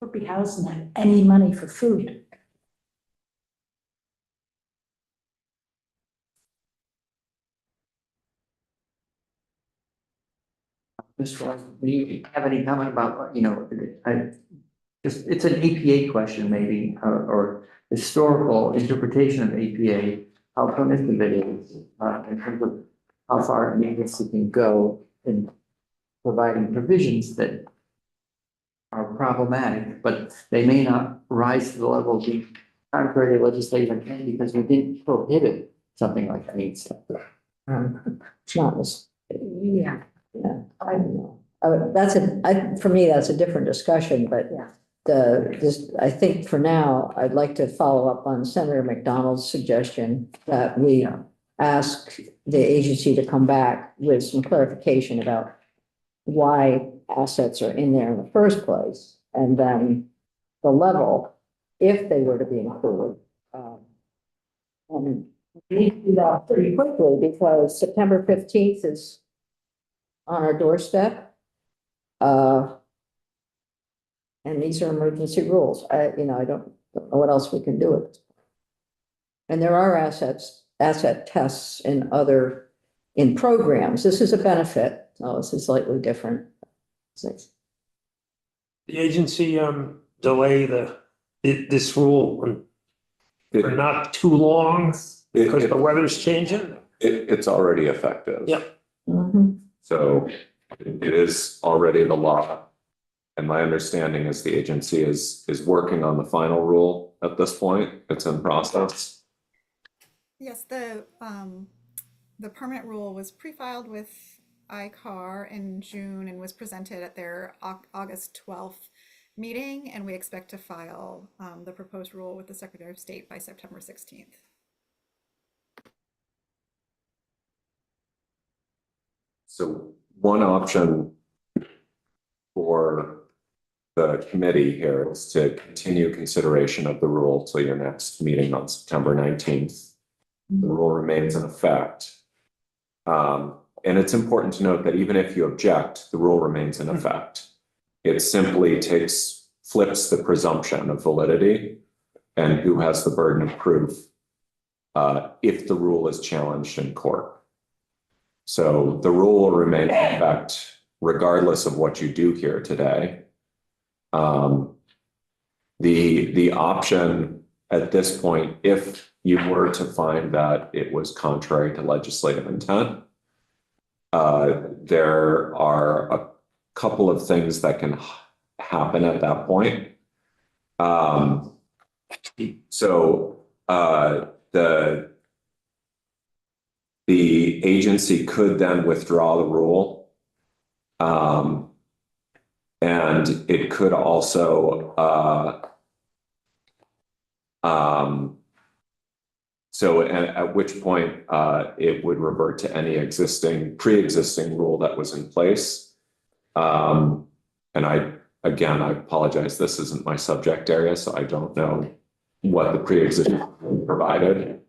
Or be housed and have any money for food. Mr. Wise, do you have any comment about, it's an APA question maybe, or historical interpretation of APA, how permissive it is, in terms of how far an agency can go in providing provisions that are problematic, but they may not rise to the level of being contrary to legislative intent because we didn't prohibit something like that. It's not this, Yeah. yeah, I don't know. For me, that's a different discussion, but Yeah. I think for now, I'd like to follow up on Senator McDonald's suggestion that we ask the agency to come back with some clarification about why assets are in there in the first place, and then the level, if they were to be included. And we need to do that pretty quickly because September 15th is on our doorstep. And these are emergency rules. I don't know what else we can do with it. And there are asset tests in programs. This is a benefit. Oh, this is slightly different. The agency delay this rule for not too long because the weather's changing. It's already effective. Yep. So it is already the law. And my understanding is the agency is working on the final rule at this point. It's in process. Yes, the permanent rule was pre-filed with Lcar in June and was presented at their August 12th meeting, and we expect to file the proposed rule with the Secretary of State by September 16th. So one option for the committee here is to continue consideration of the rule till your next meeting on September 19th. The rule remains in effect. And it's important to note that even if you object, the rule remains in effect. It simply flips the presumption of validity and who has the burden of proof if the rule is challenged in court. So the rule will remain in effect regardless of what you do here today. The option at this point, if you were to find that it was contrary to legislative intent, there are a couple of things that can happen at that point. The agency could then withdraw the rule. And it could also, at which point it would revert to any pre-existing rule that was in place. And I apologize, this isn't my subject area, so I don't know what the pre-existing rule provided.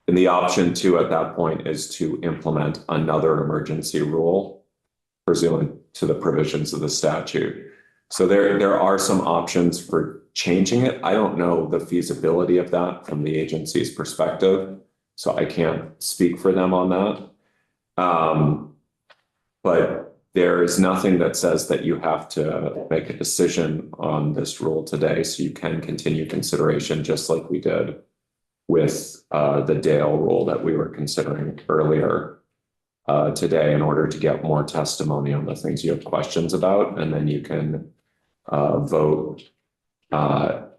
And the option two at that point is to implement another emergency rule pursuant to the provisions of the statute. So there are some options for changing it. I don't know the feasibility of that from the agency's perspective, so I can't speak for them on that. But there is nothing that says that you have to make a decision on this rule today, so you can continue consideration just like we did with the Dale rule that we were considering earlier today in order to get more testimony on the things you have questions about, and then you can vote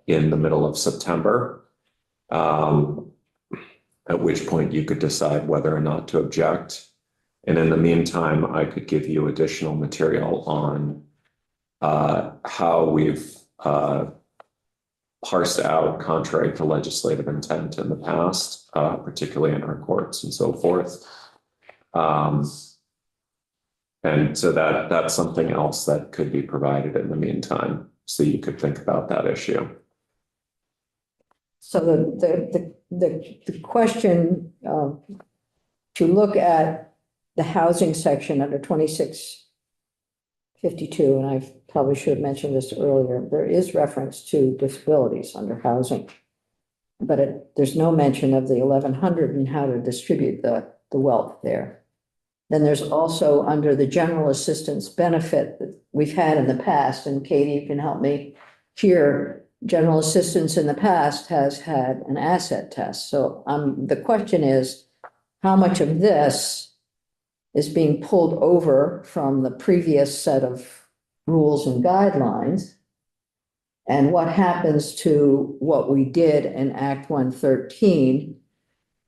in the middle of September, at which point you could decide whether or not to object. And in the meantime, I could give you additional material on how we've parsed out contrary to legislative intent in the past, particularly in our courts and so forth. And so that's something else that could be provided in the meantime, so you could think about that issue. So the question to look at the housing section under 2652, and I probably should have mentioned this earlier, there is reference to disabilities under housing, but there's no mention of the 1100 and how to distribute the wealth there. Then there's also under the general assistance benefit that we've had in the past, and Katie, you can help me here. General assistance in the past has had an asset test. So the question is, how much of this is being pulled over from the previous set of rules and guidelines? And what happens to what we did in Act 113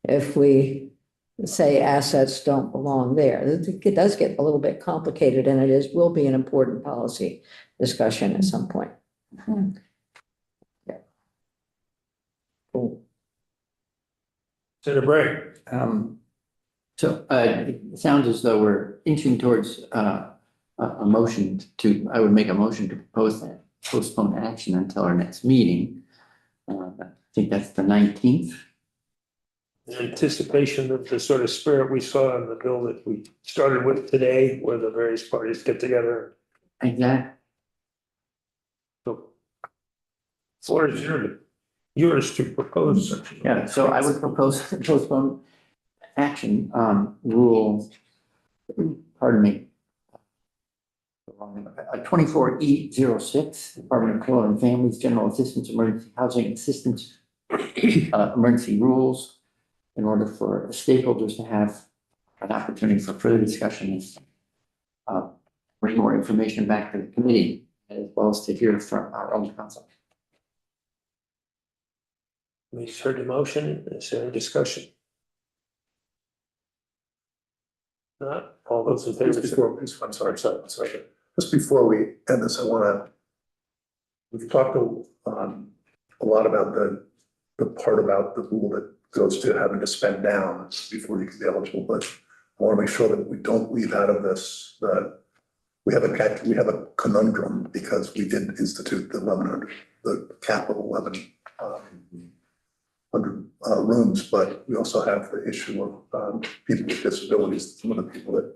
if we say assets don't belong there? It does get a little bit complicated, and will be an important policy discussion at some point. Yeah. Cool. Senator Bray. So it sounds as though we're inching towards a motion I would make a motion to postpone action until our next meeting. I think that's the 19th. In anticipation of the sort of spirit we saw in the bill that we started with today, where the various parties get together. Exactly. So, floor is yours to propose such. Yeah, so I would propose to postpone action on rule, pardon me, 24E06, Department of Children and Families, General Assistance, Emergency Housing Assistance, emergency rules, in order for stakeholders to have an opportunity for further discussion and bring more information back to the committee, as well as to hear from our own council. We heard the motion. Is there any discussion? Not all those in favor. I'm sorry. Just before we end this, we've talked a lot about the part about the rule that goes to having to spend down before you can be eligible, but I want to make sure that we don't leave out of this that we have a conundrum, because we did institute the 1100, the capital 1100 rooms, but we also have the issue of people with disabilities, some of the people that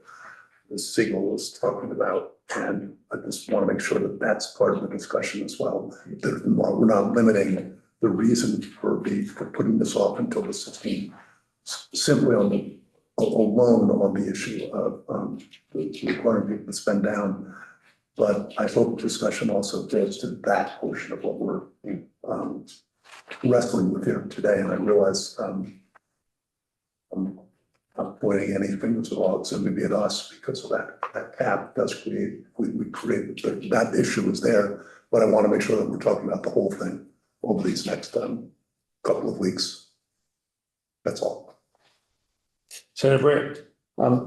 Ms. Siegel was talking about, and I just want to make sure that that's part of the discussion as well. That we're not limiting the reason for putting this off until the 16th, simply alone on the issue of requiring people to spend down. But I hope discussion also goes to that portion of what we're wrestling with here today. And I realize I'm not pointing any fingers at all. It's going to be at us, because of that cap does create, we create that issue is there. But I want to make sure that we're talking about the whole thing over these next couple of weeks. That's all. Senator Bray.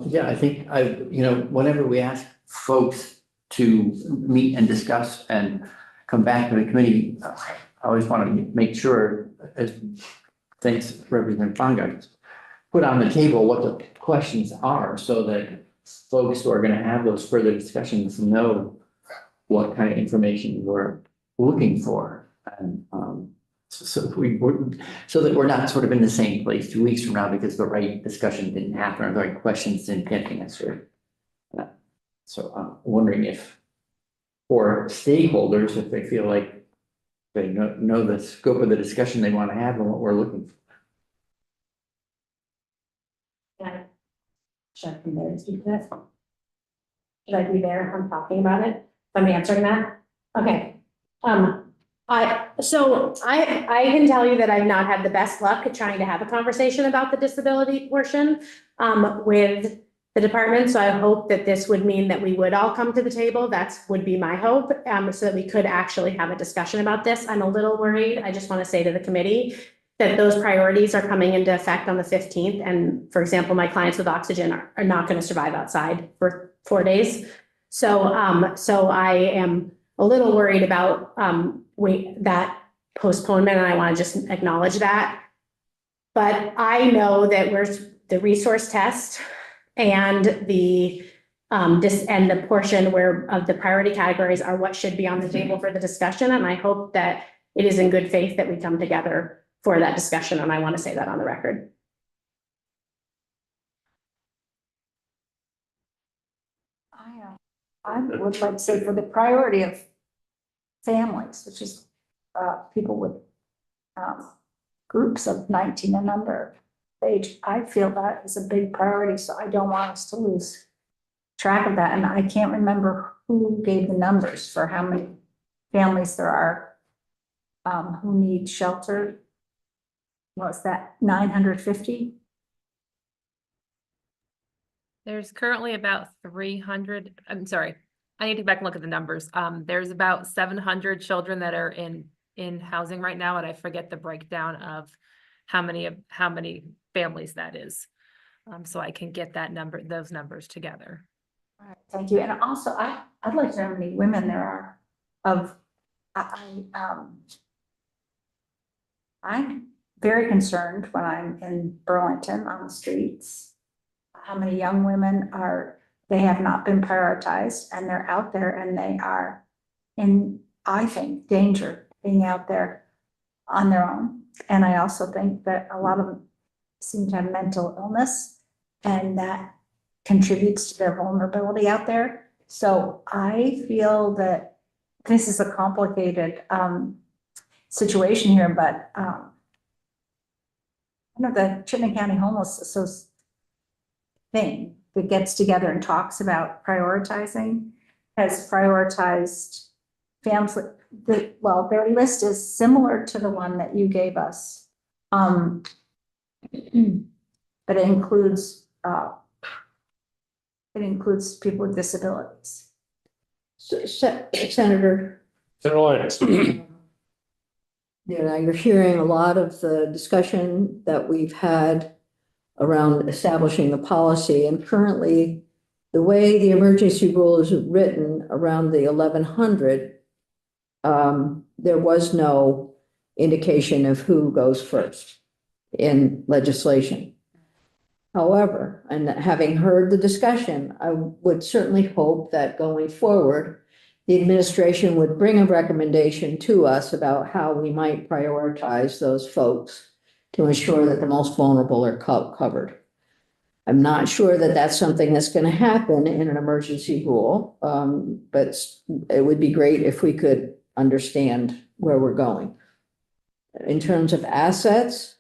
Yeah, I think whenever we ask folks to meet and discuss and come back to the committee, I always want to make sure, as thanks Representative Fanga, put on the table what the questions are, so that folks who are going to have those further discussions know what kind of information we're looking for. And so that we're not sort of in the same place 2 weeks from now because the right discussion didn't happen or the right questions didn't get answered. So I'm wondering if, for stakeholders, if they feel like they know the scope of the discussion they want to have and what we're looking for. Got it. Chuck, can you speak to that? Should I be there if I'm talking about it? If I'm answering that? Okay. I can tell you that I've not had the best luck at trying to have a conversation about the disability portion with the department. So I hope that this would mean that we would all come to the table. Would be my hope, so that we could actually have a discussion about this. I'm a little worried. I just want to say to the committee that those priorities are coming into effect on the 15th. And for example, my clients with oxygen are not going to survive outside for 4 days. So I am a little worried about that postponement, and I want to just acknowledge that. But I know that the resource test and the portion where of the priority categories are what should be on the table for the discussion. And I hope that it is in good faith that we come together for that discussion. And I want to say that on the record. I would like to say for the priority of families, which is people with groups of 19 and under age, I feel that is a big priority. So I don't want us to lose track of that. And I can't remember who gave the numbers for how many families there are who need shelter. What's that, 950? There's currently about 300, I'm sorry, I need to go back and look at the numbers. There's about 700 children that are in housing right now, and I forget the breakdown of how many families that is. So I can get those numbers together. All right, thank you. And also, I'd like to know how many women there are I'm very concerned when I'm in Burlington on the streets, how many young women they have not been prioritized, and they're out there and they are in, I think, danger being out there on their own. And I also think that a lot of them seem to have mental illness, and that contributes to their vulnerability out there. So I feel that this is a complicated situation here, but the Chittenden County Homeless Association thing that gets together and talks about prioritizing has prioritized families. Their list is similar to the one that you gave us, but it includes people with disabilities. Senator. Lawrence. You're hearing a lot of the discussion that we've had around establishing the policy, and currently the way the emergency rule is written around the 1100, there was no indication of who goes first in legislation. However, and having heard the discussion, I would certainly hope that going forward, the administration would bring a recommendation to us about how we might prioritize those folks to ensure that the most vulnerable are covered. I'm not sure that that's something that's going to happen in an emergency rule, but it would be great if we could understand where we're going. In terms of assets,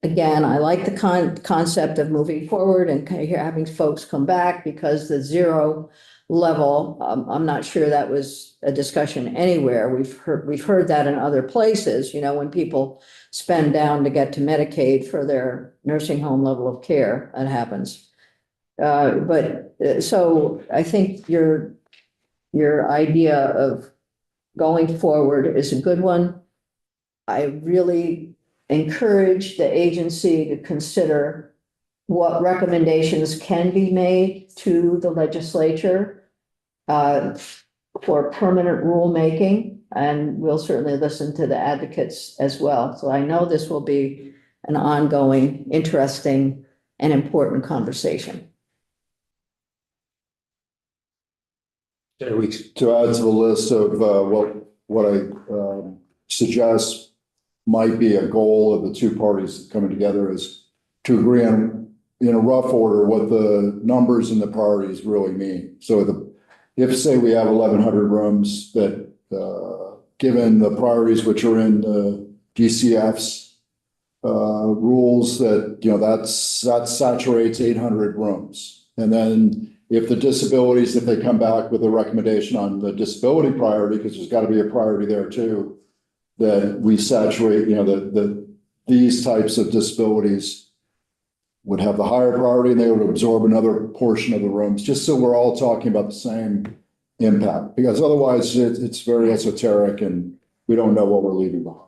again, I like the concept of moving forward and having folks come back, because the zero level, I'm not sure that was a discussion anywhere. We've heard that in other places, when people spend down to get to Medicaid for their nursing home level of care, that happens. So I think your idea of going forward is a good one. I really encourage the agency to consider what recommendations can be made to the legislature for permanent rulemaking, and we'll certainly listen to the advocates as well. So I know this will be an ongoing, interesting, and important conversation. To add to the list of what I suggest might be a goal of the two parties coming together is to agree on, in a rough order, what the numbers and the priorities really mean. So if say we have 1,100 rooms, that given the priorities which are in the DCF's rules, that that saturates 800 rooms. And then if the disabilities, if they come back with a recommendation on the disability priority, because there's got to be a priority there too, that we saturate, these types of disabilities would have the higher priority and they would absorb another portion of the rooms, just so we're all talking about the same impact, because otherwise it's very esoteric and we don't know what we're leaving behind.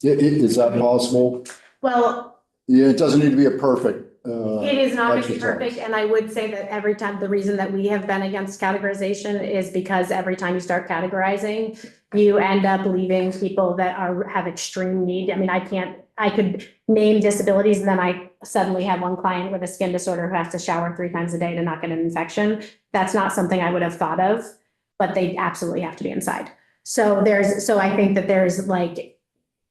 Is that possible? Well, Yeah, it doesn't need to be a perfect. it is not going to be exercise. perfect, and I would say that every time, the reason that we have been against categorization is because every time you start categorizing, you end up leaving people that have extreme need. I mean, I could name disabilities, and then I suddenly have one client with a skin disorder who has to shower 3 times a day to not get an infection. That's not something I would have thought of, but they absolutely have to be inside. So I think that there's like,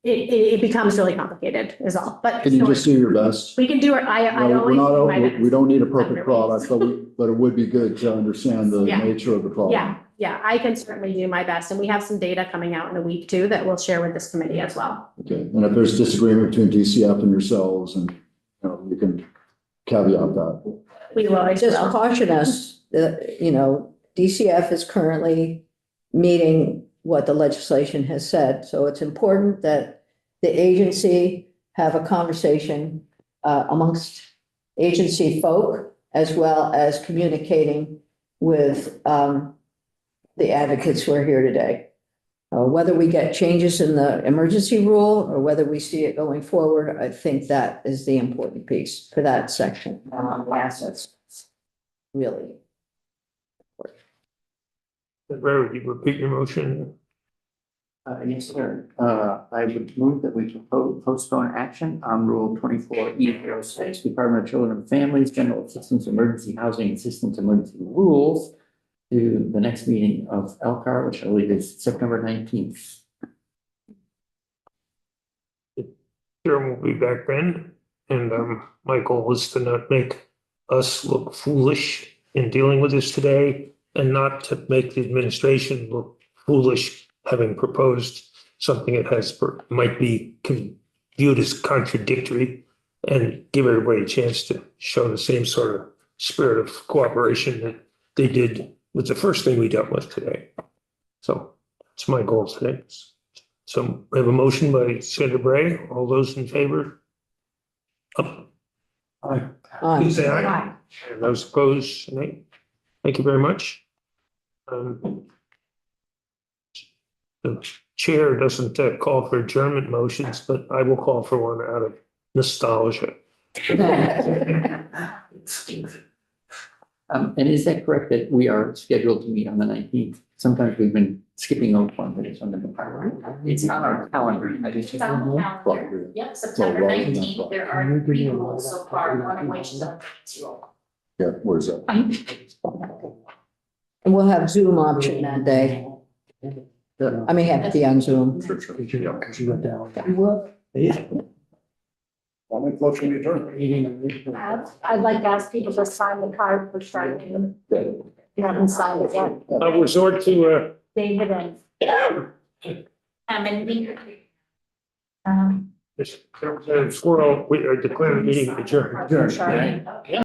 it becomes really complicated is all, but. Can you just do your best? We can do it. I always do my best. We don't need a perfect product, but it would be good to understand the Yeah. nature of the problem. Yeah, I can certainly do my best, and we have some data coming out in a week too that we'll share with this committee as well. Okay, and if there's disagreement between DCF and yourselves, and, you can caveat that. We will. Just caution us that, DCF is currently meeting what the legislation has said. So it's important that the agency have a conversation amongst agency folk, as well as communicating with the advocates who are here today. Whether we get changes in the emergency rule or whether we see it going forward, I think that is the important piece for that section. Assets, really. Ray, would you repeat your motion? Yes, sir. I would move that we postpone action on Rule 24E06, Department of Children and Families, General Assistance, Emergency Housing Assistance, Emergency Rules, to the next meeting of Lcar, which I believe is September 19th. Sure, we'll be back then, and my goal is to not make us look foolish in dealing with this today, and not to make the administration look foolish having proposed something that might be viewed as contradictory, and give everybody a chance to show the same sort of spirit of cooperation that they did with the first thing we dealt with today. So that's my goal today. So we have a motion by Senator Bray. All those in favor? Up. Aye. Please say aye. And those opposed, nay. Thank you very much. The chair doesn't call for adjournment motions, but I will call for one out of nostalgia. And is that correct that we are scheduled to meet on the 19th? Sometimes we've been skipping over one, but it's on the, it's on our calendar. I just. It's on the calendar. Yep, September 19th. There are 3 rules so far, one of which is a rule. Yeah, where's that? And we'll have Zoom option that day. I may have to be on Zoom. I'll make motion to adjourn. I'd like to ask people to sign the card for starting. You haven't signed it yet. I'll resort to David and. this squirrel, we declare the meeting adjourned. Charlie.